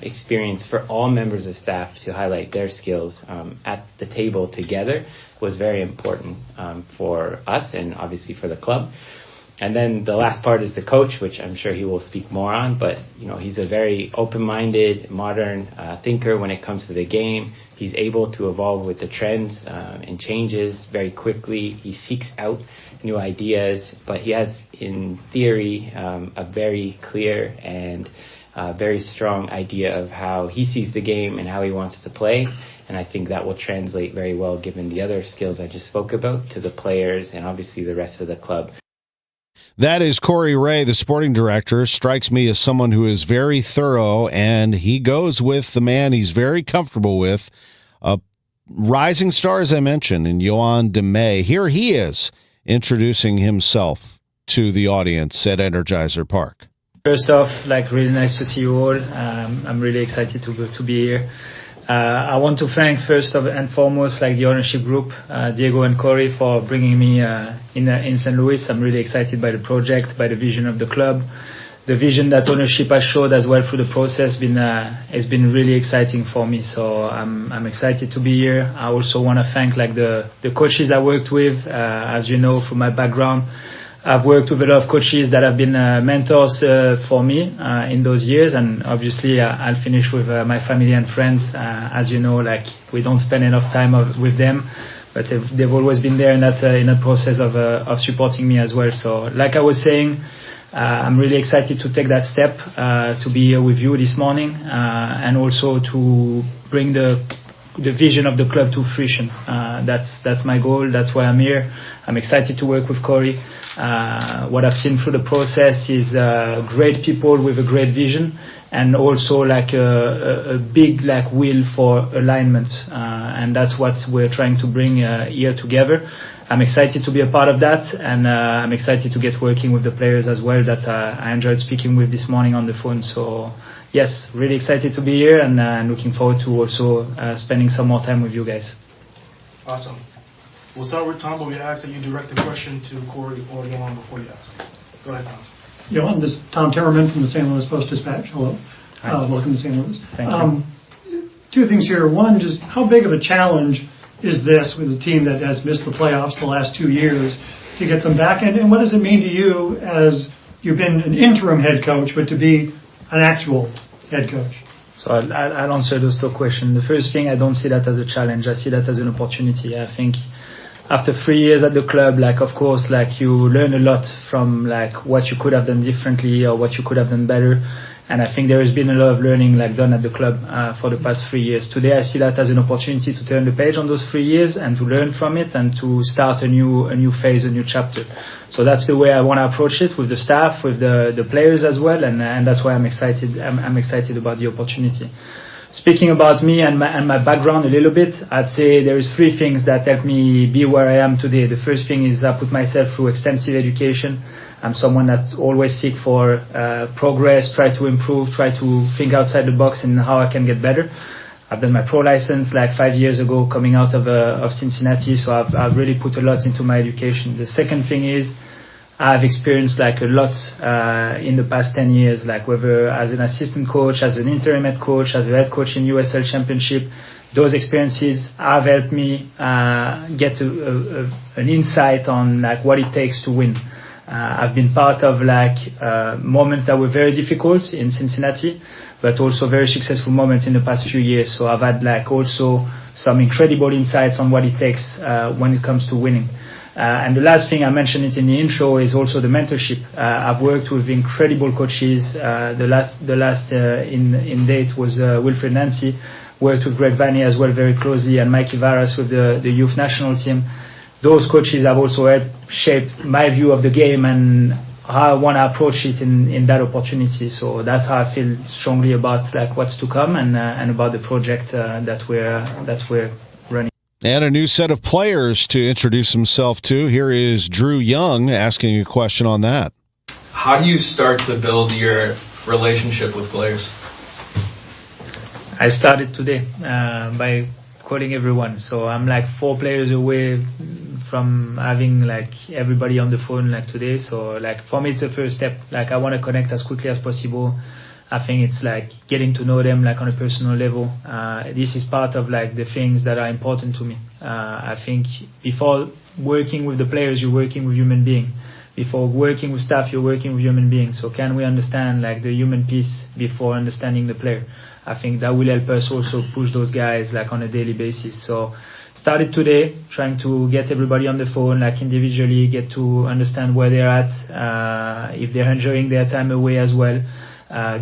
experience for all members of staff to highlight their skills at the table together was very important for us and obviously for the club. And then the last part is the coach, which I'm sure he will speak more on, but he's a very open-minded, modern thinker when it comes to the game. He's able to evolve with the trends and changes very quickly. He seeks out new ideas, but he has, in theory, a very clear and very strong idea of how he sees the game and how he wants to play. And I think that will translate very well, given the other skills I just spoke about, to the players and obviously the rest of the club. That is Corey Ray, the sporting director. Strikes me as someone who is very thorough, and he goes with the man he's very comfortable with. Rising star, as I mentioned, in Yoann Damet. Here he is introducing himself to the audience at Energizer Park. First off, really nice to see you all. I'm really excited to be here. I want to thank first and foremost the ownership group, Diego and Corey, for bringing me in St. Louis. I'm really excited by the project, by the vision of the club. The vision that ownership has showed as well through the process has been really exciting for me. So I'm excited to be here. I also want to thank the coaches I worked with. As you know, from my background, I've worked with a lot of coaches that have been mentors for me in those years, and obviously I'll finish with my family and friends. As you know, we don't spend enough time with them, but they've always been there in that process of supporting me as well. So, like I was saying, I'm really excited to take that step to be here with you this morning, and also to bring the vision of the club to fruition. That's my goal. That's why I'm here. I'm excited to work with Corey. What I've seen through the process is great people with a great vision, and also like a big like will for alignment, and that's what we're trying to bring here together. I'm excited to be a part of that, and I'm excited to get working with the players as well that I enjoyed speaking with this morning on the phone. So yes, really excited to be here, and looking forward to also spending some more time with you guys. Awesome. We'll start with Tom, but we ask that you direct the question to Corey or Yoann before you ask. Go ahead, Tom. Yoann, this is Tom Zimmerman from the St. Louis Post-Dispatch. Hello. Welcome to St. Louis. Thank you. Two things here. One, just how big of a challenge is this with a team that has missed the playoffs the last 2 years to get them back? And what does it mean to you as you've been an interim head coach, but to be an actual head coach? So I'll answer those two questions. The first thing, I don't see that as a challenge. I see that as an opportunity. I think after 3 years at the club, like, of course, like, you learn a lot from, like, what you could have done differently or what you could have done better. And I think there has been a lot of learning, like, done at the club for the past 3 years. Today, I see that as an opportunity to turn the page on those 3 years and to learn from it and to start a new phase, a new chapter. So that's the way I want to approach it with the staff, with the players as well, and that's why I'm excited. I'm excited about the opportunity. Speaking about me and my background a little bit, I'd say there is 3 things that help me be where I am today. The first thing is I put myself through extensive education. I'm someone that's always seek for progress, try to improve, try to think outside the box and how I can get better. I've done my pro license like 5 years ago coming out of Cincinnati, so I've really put a lot into my education. The second thing is I've experienced like a lot in the past 10 years, like whether as an assistant coach, as an interim head coach, as a head coach in USL Championship. Those experiences have helped me get an insight on like what it takes to win. I've been part of like moments that were very difficult in Cincinnati, but also very successful moments in the past few years. So I've had like also some incredible insights on what it takes when it comes to winning. And the last thing, I mentioned it in the intro, is also the mentorship. I've worked with incredible coaches. The last in date was Wilfred Nancy. Worked with Greg Vanney as well very closely, and Mikey Varas with the youth national team. Those coaches have also helped shape my view of the game and how I want to approach it in that opportunity. So that's how I feel strongly about like what's to come and about the project that we're running. And a new set of players to introduce himself to. Here is Drew Young asking a question on that. How do you start to build your relationship with players? I started today by calling everyone. So I'm like 4 players away from having like everybody on the phone like today. So like for me, it's the first step. Like I want to connect as quickly as possible. I think it's like getting to know them like on a personal level. This is part of like the things that are important to me. I think before working with the players, you're working with human beings. Before working with staff, you're working with human beings. So can we understand like the human piece before understanding the player? I think that will help us also push those guys like on a daily basis. So started today trying to get everybody on the phone like individually, get to understand where they're at, if they're enjoying their time away as well.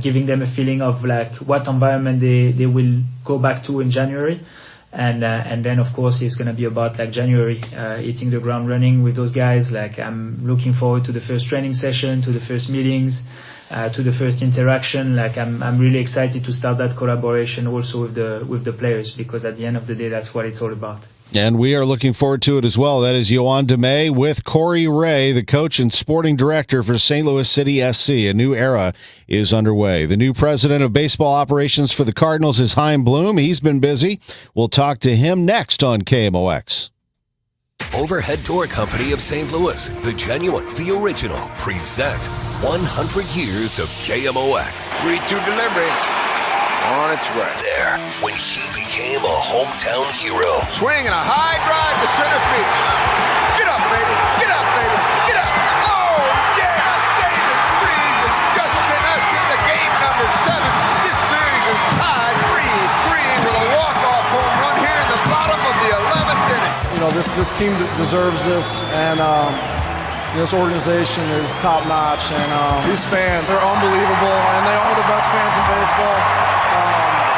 Giving them a feeling of like what environment they will go back to in January, and then of course it's going to be about like January hitting the ground running with those guys. Like I'm looking forward to the first training session, to the first meetings, to the first interaction. Like I'm really excited to start that collaboration also with the players, because at the end of the day that's what it's all about. And we are looking forward to it as well. That is Yoann Damet with Corey Ray, the coach and sporting director for St. Louis City SC. A new era is underway. The new president of baseball operations for the Cardinals is Chaim Bloom. He's been busy. We'll talk to him next on KMOX. Overhead Door Company of St. Louis, the genuine, the original, present 100 years of KMOX. 3-2 delivery. On its way. There, when he became a hometown hero. Swing and a high drive to center field. Get up, baby. Get up, baby. Get up. Oh, yeah. David Freese has just sent us into game number 7. This series is tied 3-3 with a walk-off home run here in the bottom of the 11th inning. You know, this team deserves this, and this organization is top-notch, and these fans are unbelievable, and they are the best fans in baseball.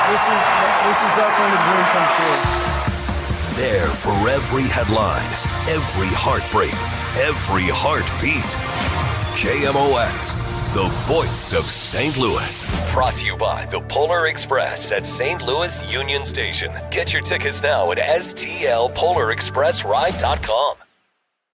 This is definitely a dream come true. There for every headline, every heartbreak, every heartbeat. KMOX, the voice of St. Louis. Brought to you by the Polar Express at St. Louis Union Station. Get your tickets now at stlpolarexpressride.com.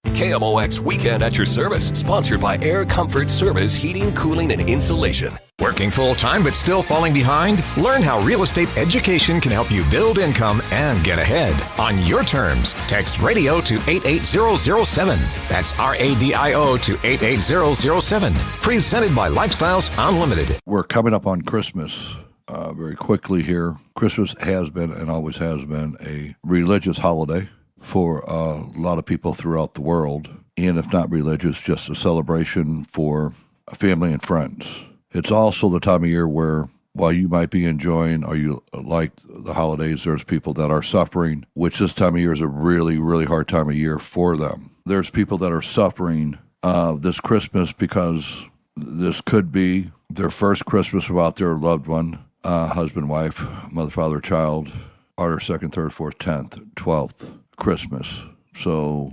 KMOX Weekend at your service, sponsored by Air Comfort Service Heating, Cooling, and Insulation. Working full-time but still falling behind? Learn how real estate education can help you build income and get ahead on your terms. Text radio to 88007. That's RADIO to 88007. Presented by Lifestyles Unlimited. We're coming up on Christmas very quickly here. Christmas has been and always has been a religious holiday for a lot of people throughout the world. And if not religious, just a celebration for family and friends. It's also the time of year where, while you might be enjoying or you like the holidays, there's people that are suffering, which this time of year is a really, really hard time of year for them. There's people that are suffering this Christmas because this could be their first Christmas without their loved one, husband, wife, mother, father, child, or their second, third, fourth, 10th, 12th Christmas. So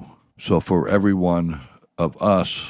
for every one of us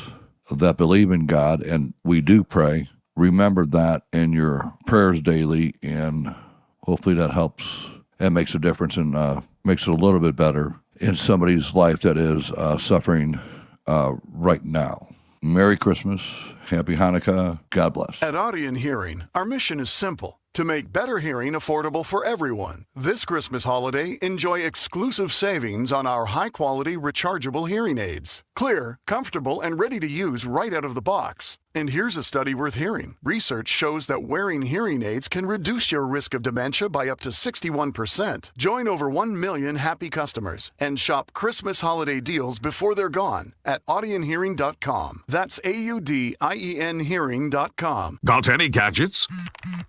that believe in God, and we do pray, remember that in your prayers daily, and hopefully that helps and makes a difference and makes it a little bit better in somebody's life that is suffering right now. Merry Christmas. Happy Hanukkah. God bless. At Audion Hearing, our mission is simple: to make better hearing affordable for everyone. This Christmas holiday, enjoy exclusive savings on our high-quality rechargeable hearing aids. Clear, comfortable, and ready to use right out of the box. And here's a study worth hearing. Research shows that wearing hearing aids can reduce your risk of dementia by up to 61%. Join over 1 million happy customers and shop Christmas holiday deals before they're gone at audionhearing.com. That's AUDIEN hearing.com. Got any gadgets?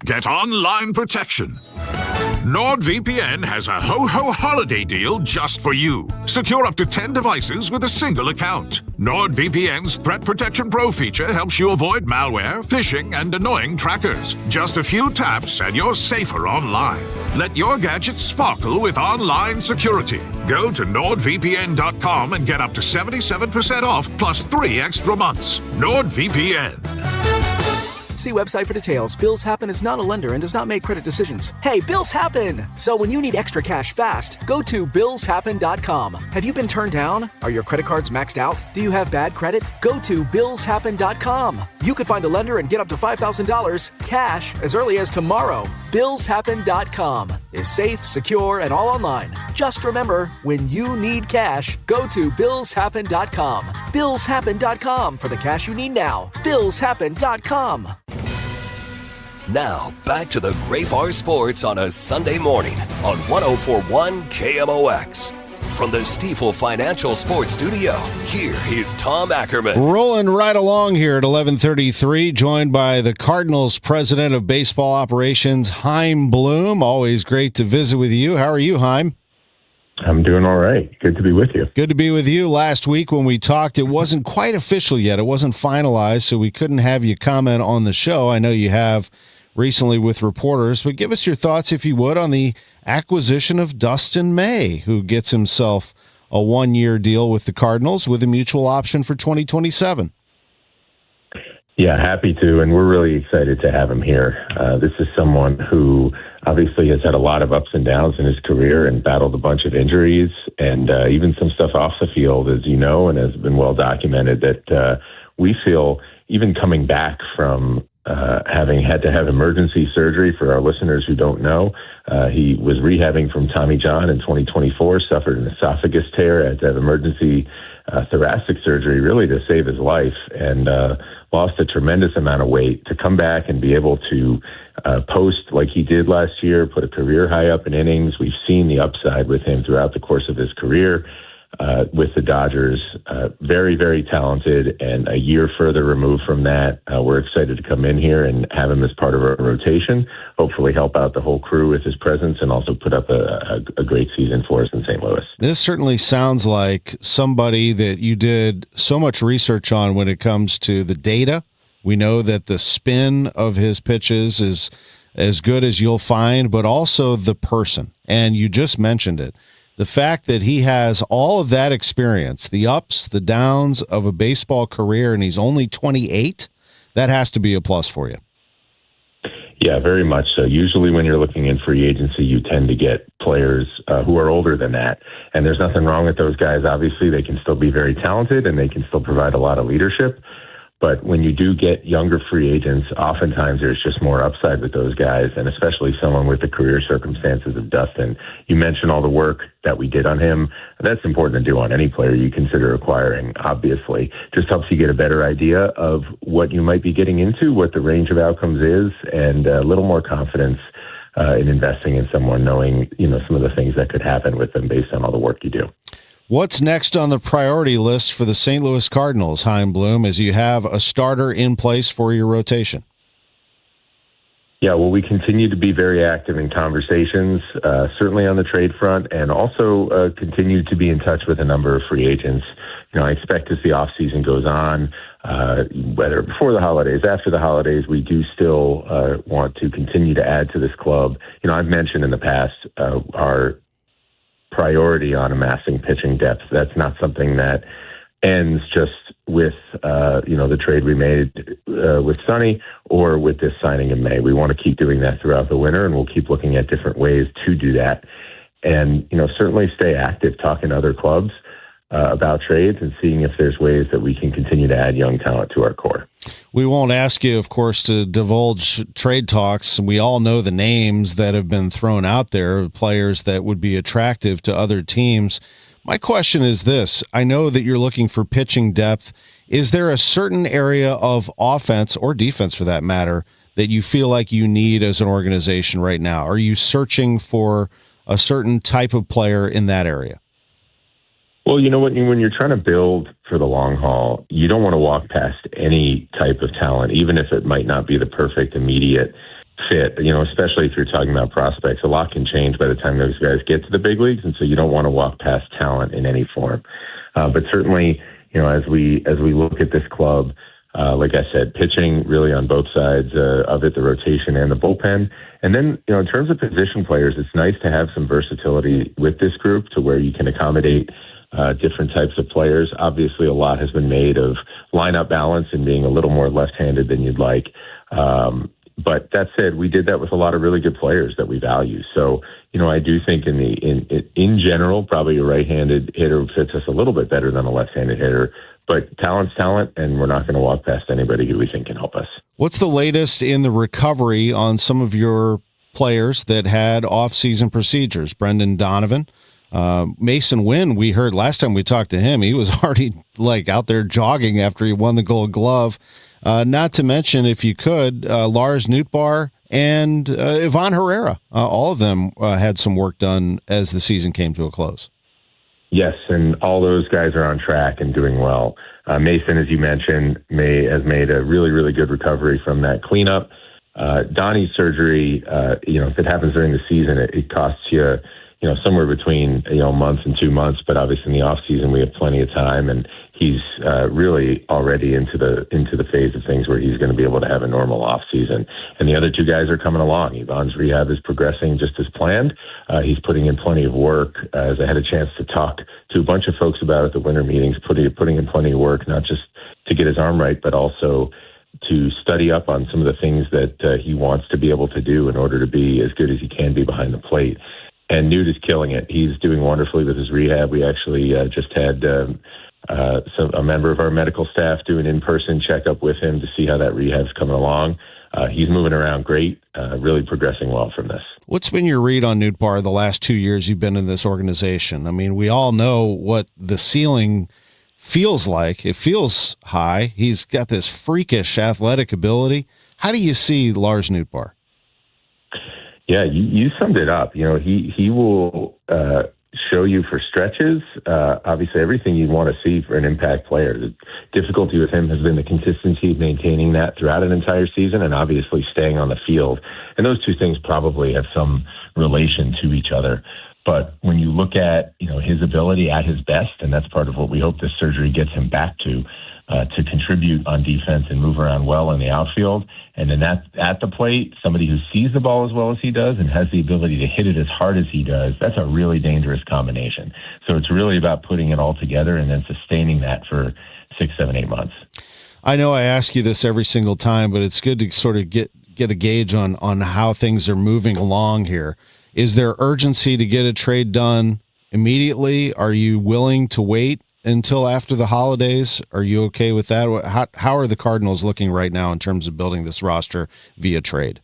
Get online protection. NordVPN has a ho-ho holiday deal just for you. Secure up to 10 devices with a single account. NordVPN's Threat Protection Pro feature helps you avoid malware, phishing, and annoying trackers. Just a few taps and you're safer online. Let your gadgets sparkle with online security. Go to NordVPN.com and get up to 77% off plus 3 extra months. NordVPN. See website for details. Bills Happen is not a lender and does not make credit decisions. Hey, bills happen! So when you need extra cash fast, go to billshappen.com. Have you been turned down? Are your credit cards maxed out? Do you have bad credit? Go to billshappen.com. You could find a lender and get up to $5,000 cash as early as tomorrow. Billshappen.com is safe, secure, and all online. Just remember, when you need cash, go to billshappen.com. Billshappen.com for the cash you need now. Billshappen.com. Now, back to the Great Bar Sports on a Sunday morning on 104.1 KMOX. From the Stifel Financial Sports Studio, here is Tom Ackerman. Rolling right along here at 11:33, joined by the Cardinals President of Baseball Operations, Chaim Bloom. Always great to visit with you. How are you, Chaim? I'm doing all right. Good to be with you. Good to be with you. Last week when we talked, it wasn't quite official yet. It wasn't finalized, so we couldn't have you comment on the show. I know you have recently with reporters, but give us your thoughts, if you would, on the acquisition of Dustin May, who gets himself a 1-year deal with the Cardinals with a mutual option for 2027. Yeah, happy to, and we're really excited to have him here. This is someone who obviously has had a lot of ups and downs in his career and battled a bunch of injuries and even some stuff off the field, as you know, and has been well documented, that we feel even coming back from having had to have emergency surgery. For our listeners who don't know, he was rehabbing from Tommy John in 2024, suffered an esophagus tear, had to have emergency thoracic surgery really to save his life, and lost a tremendous amount of weight. To come back and be able to post like he did last year, put a career high up in innings. We've seen the upside with him throughout the course of his career with the Dodgers. Very, very talented, and a year further removed from that. We're excited to come in here and have him as part of our rotation, hopefully help out the whole crew with his presence, and also put up a great season for us in St. Louis. This certainly sounds like somebody that you did so much research on when it comes to the data. We know that the spin of his pitches is as good as you'll find, but also the person. And you just mentioned it. The fact that he has all of that experience, the ups, the downs of a baseball career, and he's only 28, that has to be a plus for you. Yeah, very much so. Usually when you're looking in free agency, you tend to get players who are older than that. And there's nothing wrong with those guys. Obviously, they can still be very talented and they can still provide a lot of leadership. But when you do get younger free agents, oftentimes there's just more upside with those guys, and especially someone with the career circumstances of Dustin. You mentioned all the work that we did on him. That's important to do on any player you consider acquiring, obviously. Just helps you get a better idea of what you might be getting into, what the range of outcomes is, and a little more confidence in investing in someone, knowing, some of the things that could happen with them based on all the work you do. What's next on the priority list for the St. Louis Cardinals, Chaim Bloom, as you have a starter in place for your rotation? Yeah, well, we continue to be very active in conversations, certainly on the trade front, and also continue to be in touch with a number of free agents. I expect as the offseason goes on, whether before the holidays, after the holidays, we do still want to continue to add to this club. I've mentioned in the past our priority on amassing pitching depth. That's not something that ends just with, the trade we made with Sonny or with this signing in May. We want to keep doing that throughout the winter, and we'll keep looking at different ways to do that. And, certainly stay active, talking to other clubs about trades and seeing if there's ways that we can continue to add young talent to our core. We won't ask you, of course, to divulge trade talks. We all know the names that have been thrown out there, players that would be attractive to other teams. My question is this. I know that you're looking for pitching depth. Is there a certain area of offense or defense, for that matter, that you feel like you need as an organization right now? Are you searching for a certain type of player in that area? Well, you know what? When you're trying to build for the long haul, you don't want to walk past any type of talent, even if it might not be the perfect immediate fit, especially if you're talking about prospects. A lot can change by the time those guys get to the big leagues, and so you don't want to walk past talent in any form. But certainly, as we look at this club, like I said, pitching really on both sides of it, the rotation and the bullpen. And then, in terms of position players, it's nice to have some versatility with this group to where you can accommodate different types of players. Obviously, a lot has been made of lineup balance and being a little more left-handed than you'd like. But that said, we did that with a lot of really good players that we value. So, I do think in general, probably a right-handed hitter fits us a little bit better than a left-handed hitter. But talent's talent, and we're not going to walk past anybody who we think can help us. What's the latest in the recovery on some of your players that had off-season procedures? Brendan Donovan, Mason Wynn, we heard last time we talked to him, he was already out there jogging after he won the Gold Glove. Not to mention, if you could, Lars Nootbaar and Ivan Herrera. All of them had some work done as the season came to a close. Yes, and all those guys are on track and doing well. Mason, as you mentioned, has made a really, really good recovery from that cleanup. Donnie's surgery, if it happens during the season, it costs you, somewhere between, a month and 2 months. But obviously in the off season, we have plenty of time, and he's really already into the phase of things where he's going to be able to have a normal off season. And the other two guys are coming along. Ivan's rehab is progressing just as planned. He's putting in plenty of work. As I had a chance to talk to a bunch of folks about at the winter meetings, putting in plenty of work, not just to get his arm right, but also to study up on some of the things that he wants to be able to do in order to be as good as he can be behind the plate. And Newt is killing it. He's doing wonderfully with his rehab. We actually just had a member of our medical staff do an in-person checkup with him to see how that rehab's coming along. He's moving around great, really progressing well from this. What's been your read on Nootbaar the last 2 years you've been in this organization? I mean, we all know what the ceiling feels like. It feels high. He's got this freakish athletic ability. How do you see Lars Nootbaar? Yeah, you summed it up. He will show you for stretches, obviously everything you'd want to see for an impact player. The difficulty with him has been the consistency of maintaining that throughout an entire season and obviously staying on the field. And those two things probably have some relation to each other. But when you look at, his ability at his best, and that's part of what we hope this surgery gets him back to contribute on defense and move around well in the outfield. And then at the plate, somebody who sees the ball as well as he does and has the ability to hit it as hard as he does, that's a really dangerous combination. So it's really about putting it all together and then sustaining that for 6, 7, 8 months. I know I ask you this every single time, but it's good to sort of get a gauge on how things are moving along here. Is there urgency to get a trade done immediately? Are you willing to wait until after the holidays? Are you okay with that? How are the Cardinals looking right now in terms of building this roster via trade?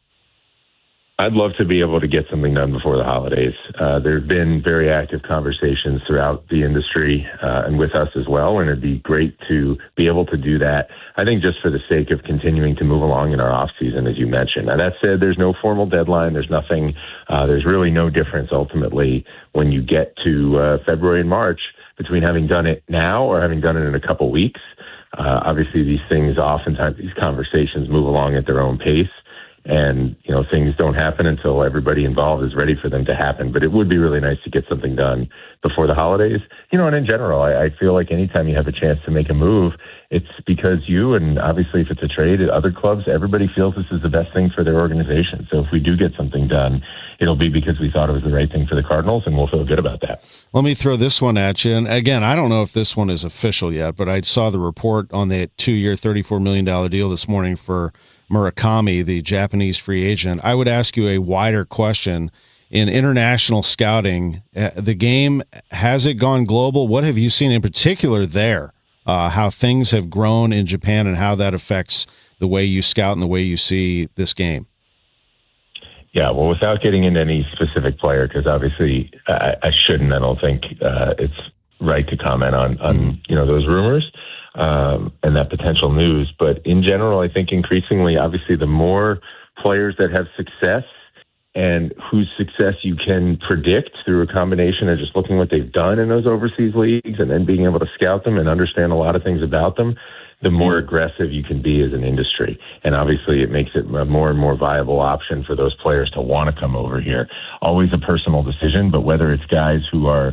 I'd love to be able to get something done before the holidays. There have been very active conversations throughout the industry and with us as well, and it'd be great to be able to do that, I think, just for the sake of continuing to move along in our offseason, as you mentioned. Now, that said, there's no formal deadline. There's nothing. There's really no difference ultimately when you get to February and March between having done it now or having done it in a couple weeks. Obviously, these things, oftentimes, these conversations move along at their own pace. And, things don't happen until everybody involved is ready for them to happen. But it would be really nice to get something done before the holidays. And in general, I feel like anytime you have a chance to make a move, it's because you, and obviously if it's a trade at other clubs, everybody feels this is the best thing for their organization. So if we do get something done, it'll be because we thought it was the right thing for the Cardinals, and we'll feel good about that. Let me throw this one at you. And again, I don't know if this one is official yet, but I saw the report on the 2-year, $34 million deal this morning for Murakami, the Japanese free agent. I would ask you a wider question. In international scouting, the game, has it gone global? What have you seen in particular there? How things have grown in Japan and how that affects the way you scout and the way you see this game? Yeah, well, without getting into any specific player, because obviously I shouldn't. I don't think it's right to comment on those rumors. And that potential news. But in general, I think increasingly, obviously, the more players that have success and whose success you can predict through a combination of just looking what they've done in those overseas leagues and then being able to scout them and understand a lot of things about them, the more aggressive you can be as an industry. And obviously, it makes it a more and more viable option for those players to want to come over here. Always a personal decision, but whether it's guys who are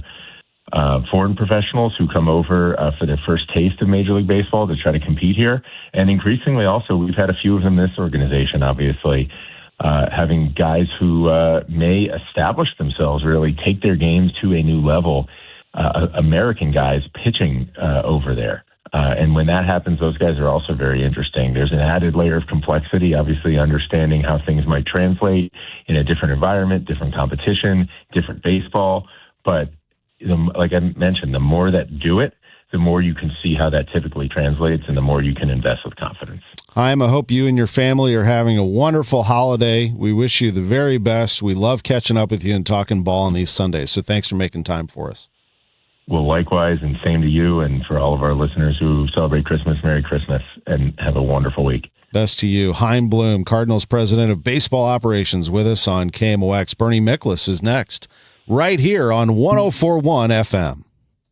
foreign professionals who come over for their first taste of Major League Baseball to try to compete here. And increasingly also, we've had a few of them in this organization, obviously, having guys who may establish themselves, really take their games to a new level, American guys pitching over there. And when that happens, those guys are also very interesting. There's an added layer of complexity, obviously understanding how things might translate in a different environment, different competition, different baseball. But like I mentioned, the more that do it, the more you can see how that typically translates and the more you can invest with confidence. Chaim, I hope you and your family are having a wonderful holiday. We wish you the very best. We love catching up with you and talking ball on these Sundays. So thanks for making time for us. Well, likewise, and same to you and for all of our listeners who celebrate Christmas, Merry Christmas, and have a wonderful week. Best to you. Chaim Bloom, Cardinals President of Baseball Operations, with us on KMOX. Bernie Miklasz is next, right here on 104.1 FM.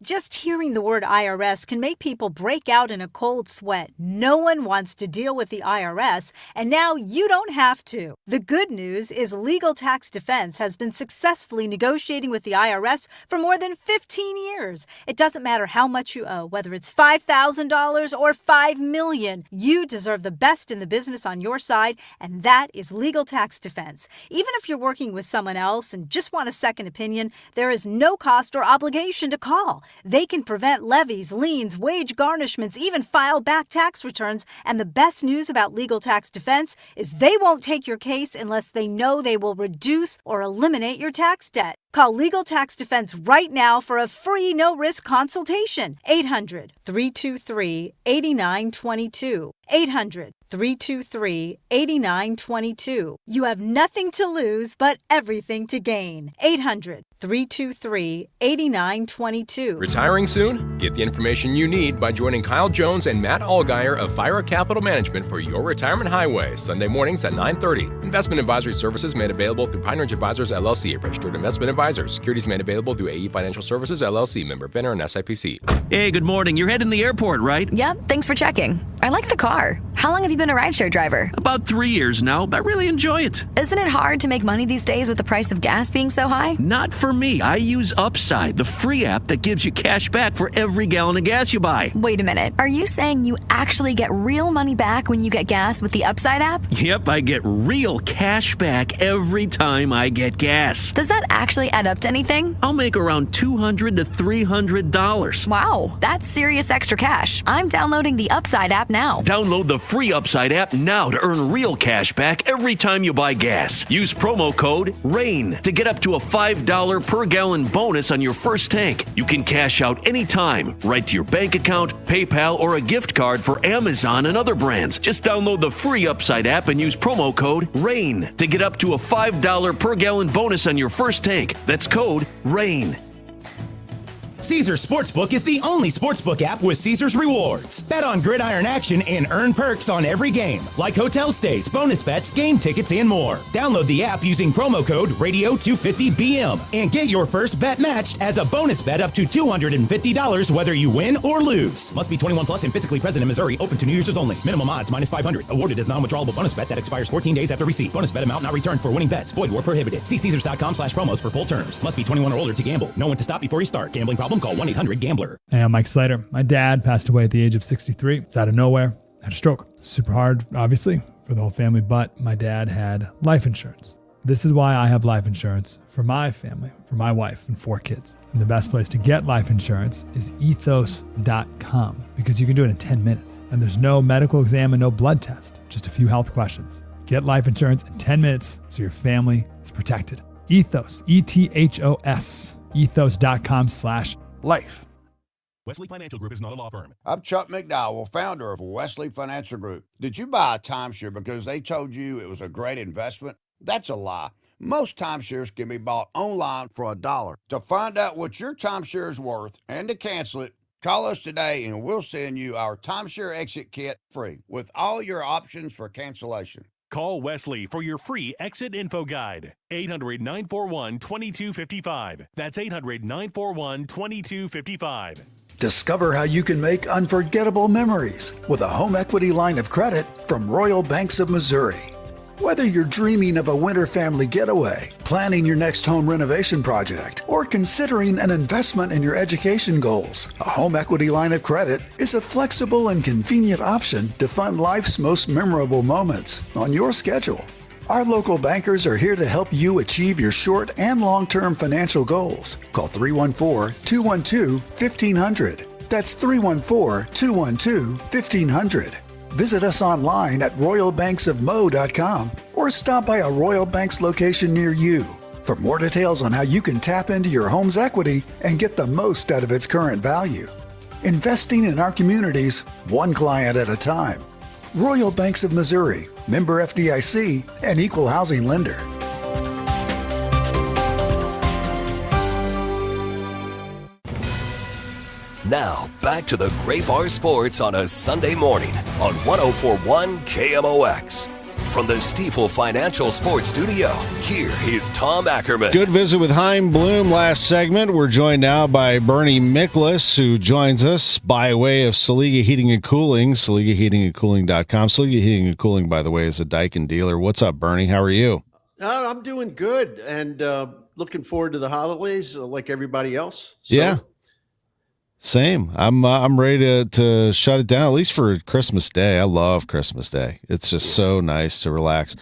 Just hearing the word IRS can make people break out in a cold sweat. No one wants to deal with the IRS, and now you don't have to. The good news is Legal Tax Defense has been successfully negotiating with the IRS for more than 15 years. It doesn't matter how much you owe, whether it's $5,000 or $5 million. You deserve the best in the business on your side, and that is Legal Tax Defense. Even if you're working with someone else and just want a second opinion, there is no cost or obligation to call. They can prevent levies, liens, wage garnishments, even file back tax returns. And the best news about Legal Tax Defense is they won't take your case unless they know they will reduce or eliminate your tax debt. Call Legal Tax Defense right now for a free no-risk consultation. 800-323-8922. 800-323-8922. You have nothing to lose but everything to gain. 800-323-8922. Retiring soon? Get the information you need by joining Kyle Jones and Matt Allgeier of Fira Capital Management for Your Retirement Highway, Sunday mornings at 9:30. Investment advisory services made available through Pine Ridge Advisors, LLC, a registered investment advisor. Securities made available through AE Financial Services, LLC, member FINRA and SIPC. Hey, good morning. You're heading to the airport, right? Yep, thanks for checking. I like the car. How long have you been a rideshare driver? About 3 years now, but I really enjoy it. Isn't it hard to make money these days with the price of gas being so high? Not for me. I use Upside, the free app that gives you cash back for every gallon of gas you buy. Wait a minute. Are you saying you actually get real money back when you get gas with the Upside app? Yep, I get real cash back every time I get gas. Does that actually add up to anything? I'll make around $200 to $300. Wow, that's serious extra cash. I'm downloading the Upside app now. Download the free Upside app now to earn real cash back every time you buy gas. Use promo code RAIN to get up to a $5 per gallon bonus on your first tank. You can cash out anytime, right to your bank account, PayPal, or a gift card for Amazon and other brands. Just download the free Upside app and use promo code RAIN to get up to a $5 per gallon bonus on your first tank. That's code RAIN. Caesars Sportsbook is the only sportsbook app with Caesars Rewards. Bet on gridiron action and earn perks on every game, like hotel stays, bonus bets, game tickets, and more. Download the app using promo code Radio250BM and get your first bet matched as a bonus bet up to $250 whether you win or lose. Must be 21 plus and physically present in Missouri. Open to New users only. Minimum odds -500. Awarded as non-withdrawable bonus bet that expires 14 days after receipt. Bonus bet amount not returned for winning bets. Void where prohibited. See Caesars.com/promos for full terms. Must be 21 or older to gamble. Know when to stop before you start. Gambling problem? Call 1-800-GAMBLER. Hey, I'm Mike Slater. My dad passed away at the age of 63. It's out of nowhere. Had a stroke. Super hard, obviously, for the whole family, but my dad had life insurance. This is why I have life insurance for my family, for my wife and 4 kids. And the best place to get life insurance is ethos.com because you can do it in 10 minutes. And there's no medical exam and no blood test, just a few health questions. Get life insurance in 10 minutes so your family is protected. Ethos, ETHOS, ethos.com/life. Wesley Financial Group is not a law firm. I'm Chuck McDowell, founder of Wesley Financial Group. Did you buy a timeshare because they told you it was a great investment? That's a lie. Most timeshares can be bought online for $1. To find out what your timeshare is worth and to cancel it, call us today and we'll send you our timeshare exit kit free with all your options for cancellation. Call Wesley for your free exit info guide. 800-941-2255. That's 800-941-2255. Discover how you can make unforgettable memories with a home equity line of credit from Royal Banks of Missouri. Whether you're dreaming of a winter family getaway, planning your next home renovation project, or considering an investment in your education goals, a home equity line of credit is a flexible and convenient option to fund life's most memorable moments on your schedule. Our local bankers are here to help you achieve your short and long-term financial goals. Call 314-212-1500. That's 314-212-1500. Visit us online at royalbanksofmo.com or stop by a Royal Banks location near you. For more details on how you can tap into your home's equity and get the most out of its current value. Investing in our communities, one client at a time. Royal Banks of Missouri, member FDIC, and equal housing lender. Now, back to the Great Bar Sports on a Sunday morning on 104.1 KMOX. From the Stifel Financial Sports Studio, here is Tom Ackerman. Good visit with Chaim Bloom last segment. We're joined now by Bernie Miklasz, who joins us by way of Saliga Heating and Cooling, SaligaHeatingandCooling.com. Saliga Heating and Cooling, by the way, is a Daikin dealer. What's up, Bernie? How are you? I'm doing good and looking forward to the holidays like everybody else. So. Yeah. Same. I'm ready to shut it down, at least for Christmas Day. I love Christmas Day. It's just so nice to relax.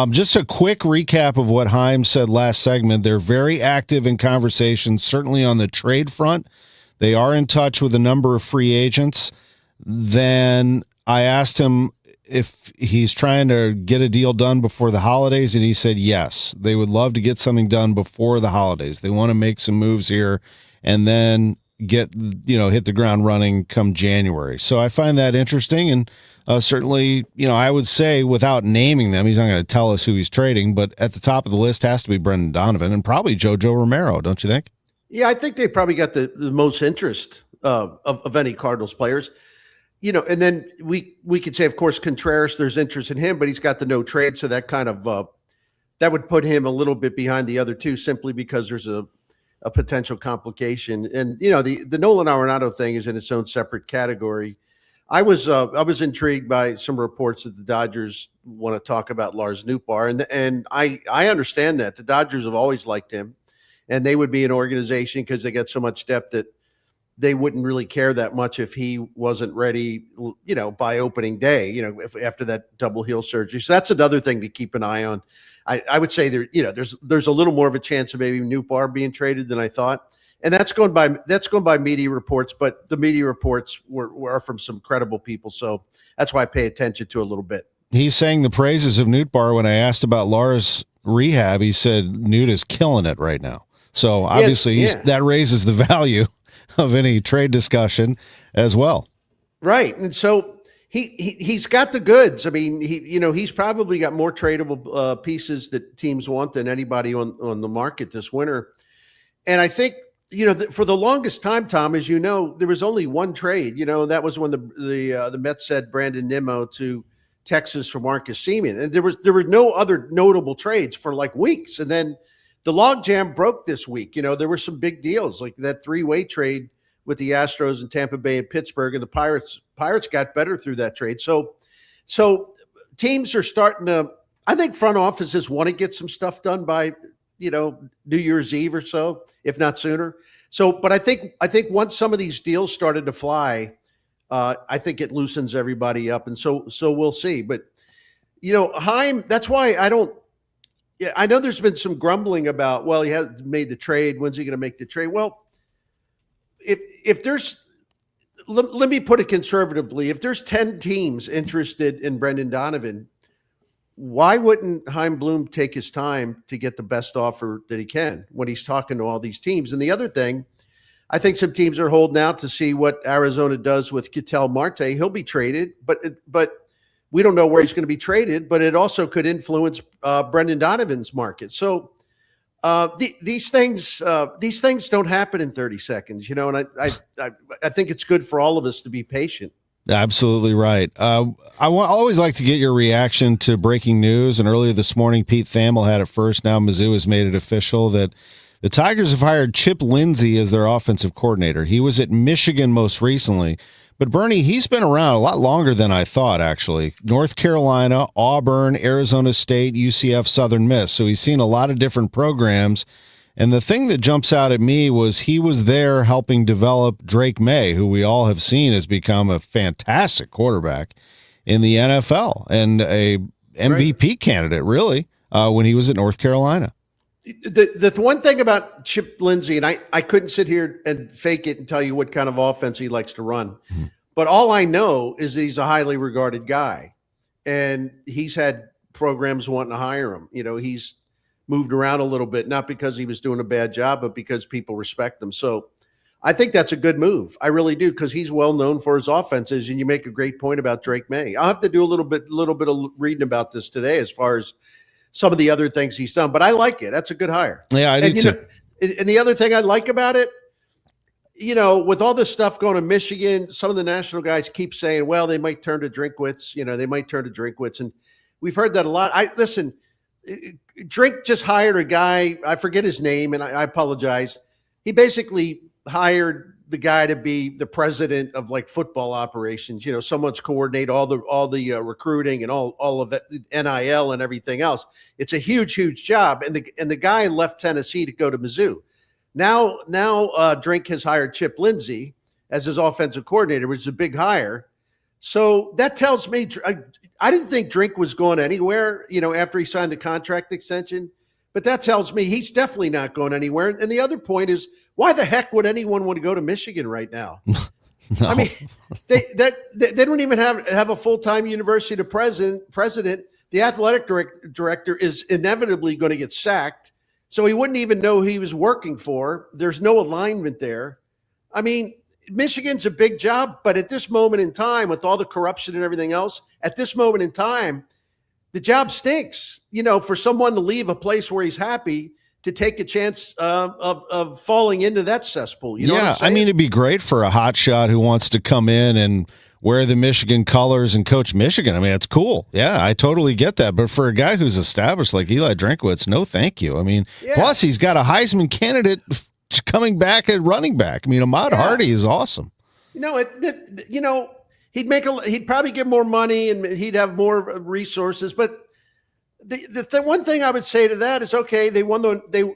Just a quick recap of what Chaim said last segment. They're very active in conversations, certainly on the trade front. They are in touch with a number of free agents. Then I asked him if he's trying to get a deal done before the holidays, and he said yes. They would love to get something done before the holidays. They want to make some moves here, and then hit the ground running come January. So I find that interesting, and certainly, I would say without naming them, he's not going to tell us who he's trading, but at the top of the list has to be Brendan Donovan and probably JoJo Romero, don't you think? Yeah, I think they probably got the most interest of any Cardinals players. And then we could say, of course, Contreras, there's interest in him, but he's got the no trade, so that kind of that would put him a little bit behind the other two simply because there's a potential complication. And, the Nolan Arenado thing is in its own separate category. I was intrigued by some reports that the Dodgers want to talk about Lars Nootbaar, and I understand that the Dodgers have always liked him, and they would be an organization because they get so much depth that they wouldn't really care that much if he wasn't ready, by opening day, if after that double heel surgery. So that's another thing to keep an eye on. I would say there's a little more of a chance of maybe Nootbaar being traded than I thought. And that's going by media reports, but the media reports were from some credible people. So that's why I pay attention to a little bit. He sang the praises of Nootbaar. When I asked about Lars' rehab, he said Newt is killing it right now. So obviously that raises the value of any trade discussion as well. Right. And so he's got the goods. I mean, he's probably got more tradable pieces that teams want than anybody on the market this winter. And I think, for the longest time, Tom, as you know, there was only one trade. That was when the Mets sent Brandon Nimmo to Texas for Marcus Semien, and there were no other notable trades for like weeks. And then the logjam broke this week. There were some big deals like that 3-way trade with the Astros and Tampa Bay and Pittsburgh, and the Pirates got better through that trade. So teams are starting to. I think front offices want to get some stuff done by New Year's Eve or so, if not sooner. So, but I think once some of these deals started to fly, I think it loosens everybody up. And so we'll see. But, Chaim, that's why I know there's been some grumbling about, well, he hasn't made the trade. When's he going to make the trade? Well, if there's, let me put it conservatively, if there's 10 teams interested in Brendan Donovan, why wouldn't Chaim Bloom take his time to get the best offer that he can when he's talking to all these teams? And the other thing, I think some teams are holding out to see what Arizona does with Ketel Marte. He'll be traded, but we don't know where he's going to be traded, but it also could influence Brendan Donovan's market. So these things don't happen in 30 seconds, and I think it's good for all of us to be patient. Absolutely right. I always like to get your reaction to breaking news. And earlier this morning, Pete Thamel had it first. Now Mizzou has made it official that the Tigers have hired Chip Lindsey as their offensive coordinator. He was at Michigan most recently. But, Bernie, he's been around a lot longer than I thought, actually. North Carolina, Auburn, Arizona State, UCF, Southern Miss. So he's seen a lot of different programs. And the thing that jumps out at me was he was there helping develop Drake May, who we all have seen has become a fantastic quarterback in the NFL and a MVP candidate, really, when he was at North Carolina. The one thing about Chip Lindsey, and I couldn't sit here and fake it and tell you what kind of offense he likes to run, but all I know is that he's a highly regarded guy, and he's had programs wanting to hire him. He's moved around a little bit, not because he was doing a bad job, but because people respect him. So I think that's a good move. I really do, because he's well known for his offenses, and you make a great point about Drake May. I'll have to do a little bit of reading about this today as far as some of the other things he's done, but I like it. That's a good hire. Yeah, I do too. And the other thing I like about it, with all this stuff going to Michigan, some of the national guys keep saying, well, they might turn to Drinkwitz, and we've heard that a lot. Listen, Drink just hired a guy, I forget his name, and I apologize. He basically hired the guy to be the president of like football operations. Someone's coordinate all the recruiting and all of it, NIL and everything else. It's a huge job. And the guy left Tennessee to go to Mizzou. Now Drink has hired Chip Lindsey as his offensive coordinator, which is a big hire. So that tells me I didn't think Drink was going anywhere, after he signed the contract extension. But that tells me he's definitely not going anywhere. And the other point is, why the heck would anyone want to go to Michigan right now? No. I mean, they don't even have a full-time university president. The athletic director is inevitably going to get sacked. So he wouldn't even know who he was working for. There's no alignment there. I mean, Michigan's a big job, but at this moment in time, with all the corruption and everything else, at this moment in time, the job stinks. For someone to leave a place where he's happy to take a chance of falling into that cesspool. You know what I'm saying? I mean, it'd be great for a hotshot who wants to come in and wear the Michigan colors and coach Michigan. I mean, it's cool. Yeah, I totally get that. But for a guy who's established like Eli Drinkwitz, no thank you. I mean, plus he's got a Heisman candidate coming back at running back. I mean, Ahmad Hardy is awesome. he'd probably get more money and he'd have more resources. But the one thing I would say to that is, okay,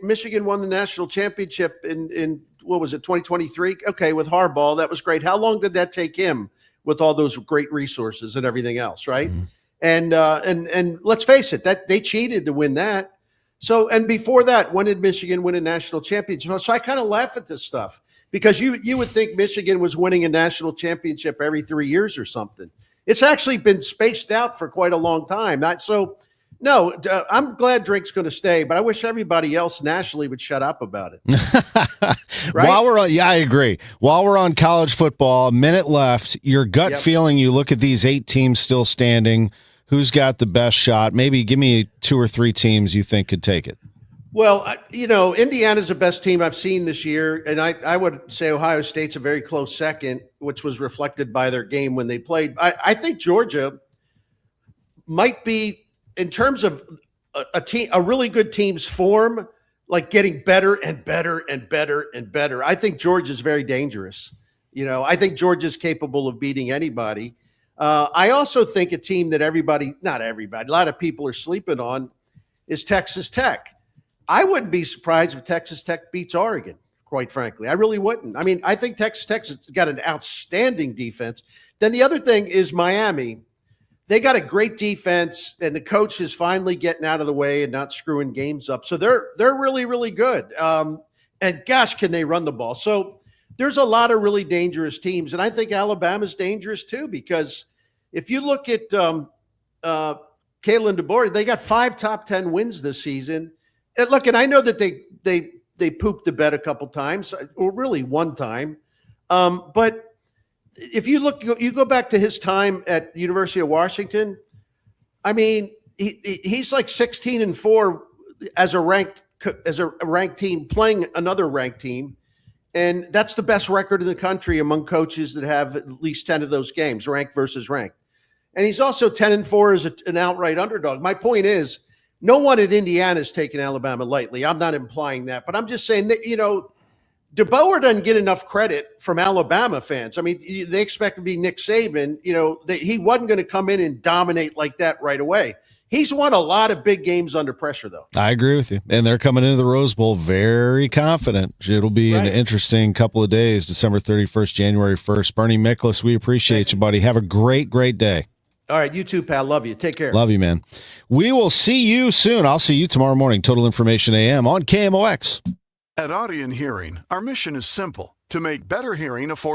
Michigan won the national championship in what was it, 2023? Okay, with Harbaugh, that was great. How long did that take him with all those great resources and everything else, right? Mm-hmm. And let's face it, that they cheated to win that. So, and before that, when did Michigan win a national championship? So I kind of laugh at this stuff because you would think Michigan was winning a national championship every 3 years or something. It's actually been spaced out for quite a long time. No, I'm glad Drake's going to stay, but I wish everybody else nationally would shut up about it. Right? I agree. While we're on college football, a minute left, your gut feeling, you look at these 8 teams still standing, who's got the best shot? Maybe give me 2 or 3 teams you think could take it. Well, Indiana's the best team I've seen this year, and I would say Ohio State's a very close second, which was reflected by their game when they played. I think Georgia might be, in terms of a really good team's form, like getting better and better and better and better. I think Georgia's very dangerous. I think Georgia's capable of beating anybody. I also think a team that not everybody, a lot of people are sleeping on is Texas Tech. I wouldn't be surprised if Texas Tech beats Oregon, quite frankly. I really wouldn't. I mean, I think Texas Tech's got an outstanding defense. Then the other thing is Miami. They got a great defense, and the coach is finally getting out of the way and not screwing games up. So they're really, really good. And gosh, can they run the ball? So there's a lot of really dangerous teams, and I think Alabama's dangerous too, because if you look at Kalen DeBoer, they got 5 top 10 wins this season. And look, and I know that they pooped the bed a couple times, or really one time, but if you go back to his time at University of Washington, I mean, he's like 16-4 as a ranked team playing another ranked team, and that's the best record in the country among coaches that have at least 10 of those games, ranked versus ranked. And he's also 10-4 as an outright underdog. My point is, no one at Indiana is taking Alabama lightly. I'm not implying that, but I'm just saying that DeBoer doesn't get enough credit from Alabama fans. I mean, they expect to be Nick Saban. He wasn't going to come in and dominate like that right away. He's won a lot of big games under pressure, though. I agree with you. And they're coming into the Rose Bowl very confident. It'll be an interesting couple of days, December 31st, January 1st. Bernie Miklasz, we appreciate you, buddy. Have a great day. All right, you too, pal. Love you. Take care. Love you, man. We will see you soon. I'll see you tomorrow morning, Total Information AM on KMOX. At Audion Hearing, our mission is simple: to make better hearing affordable.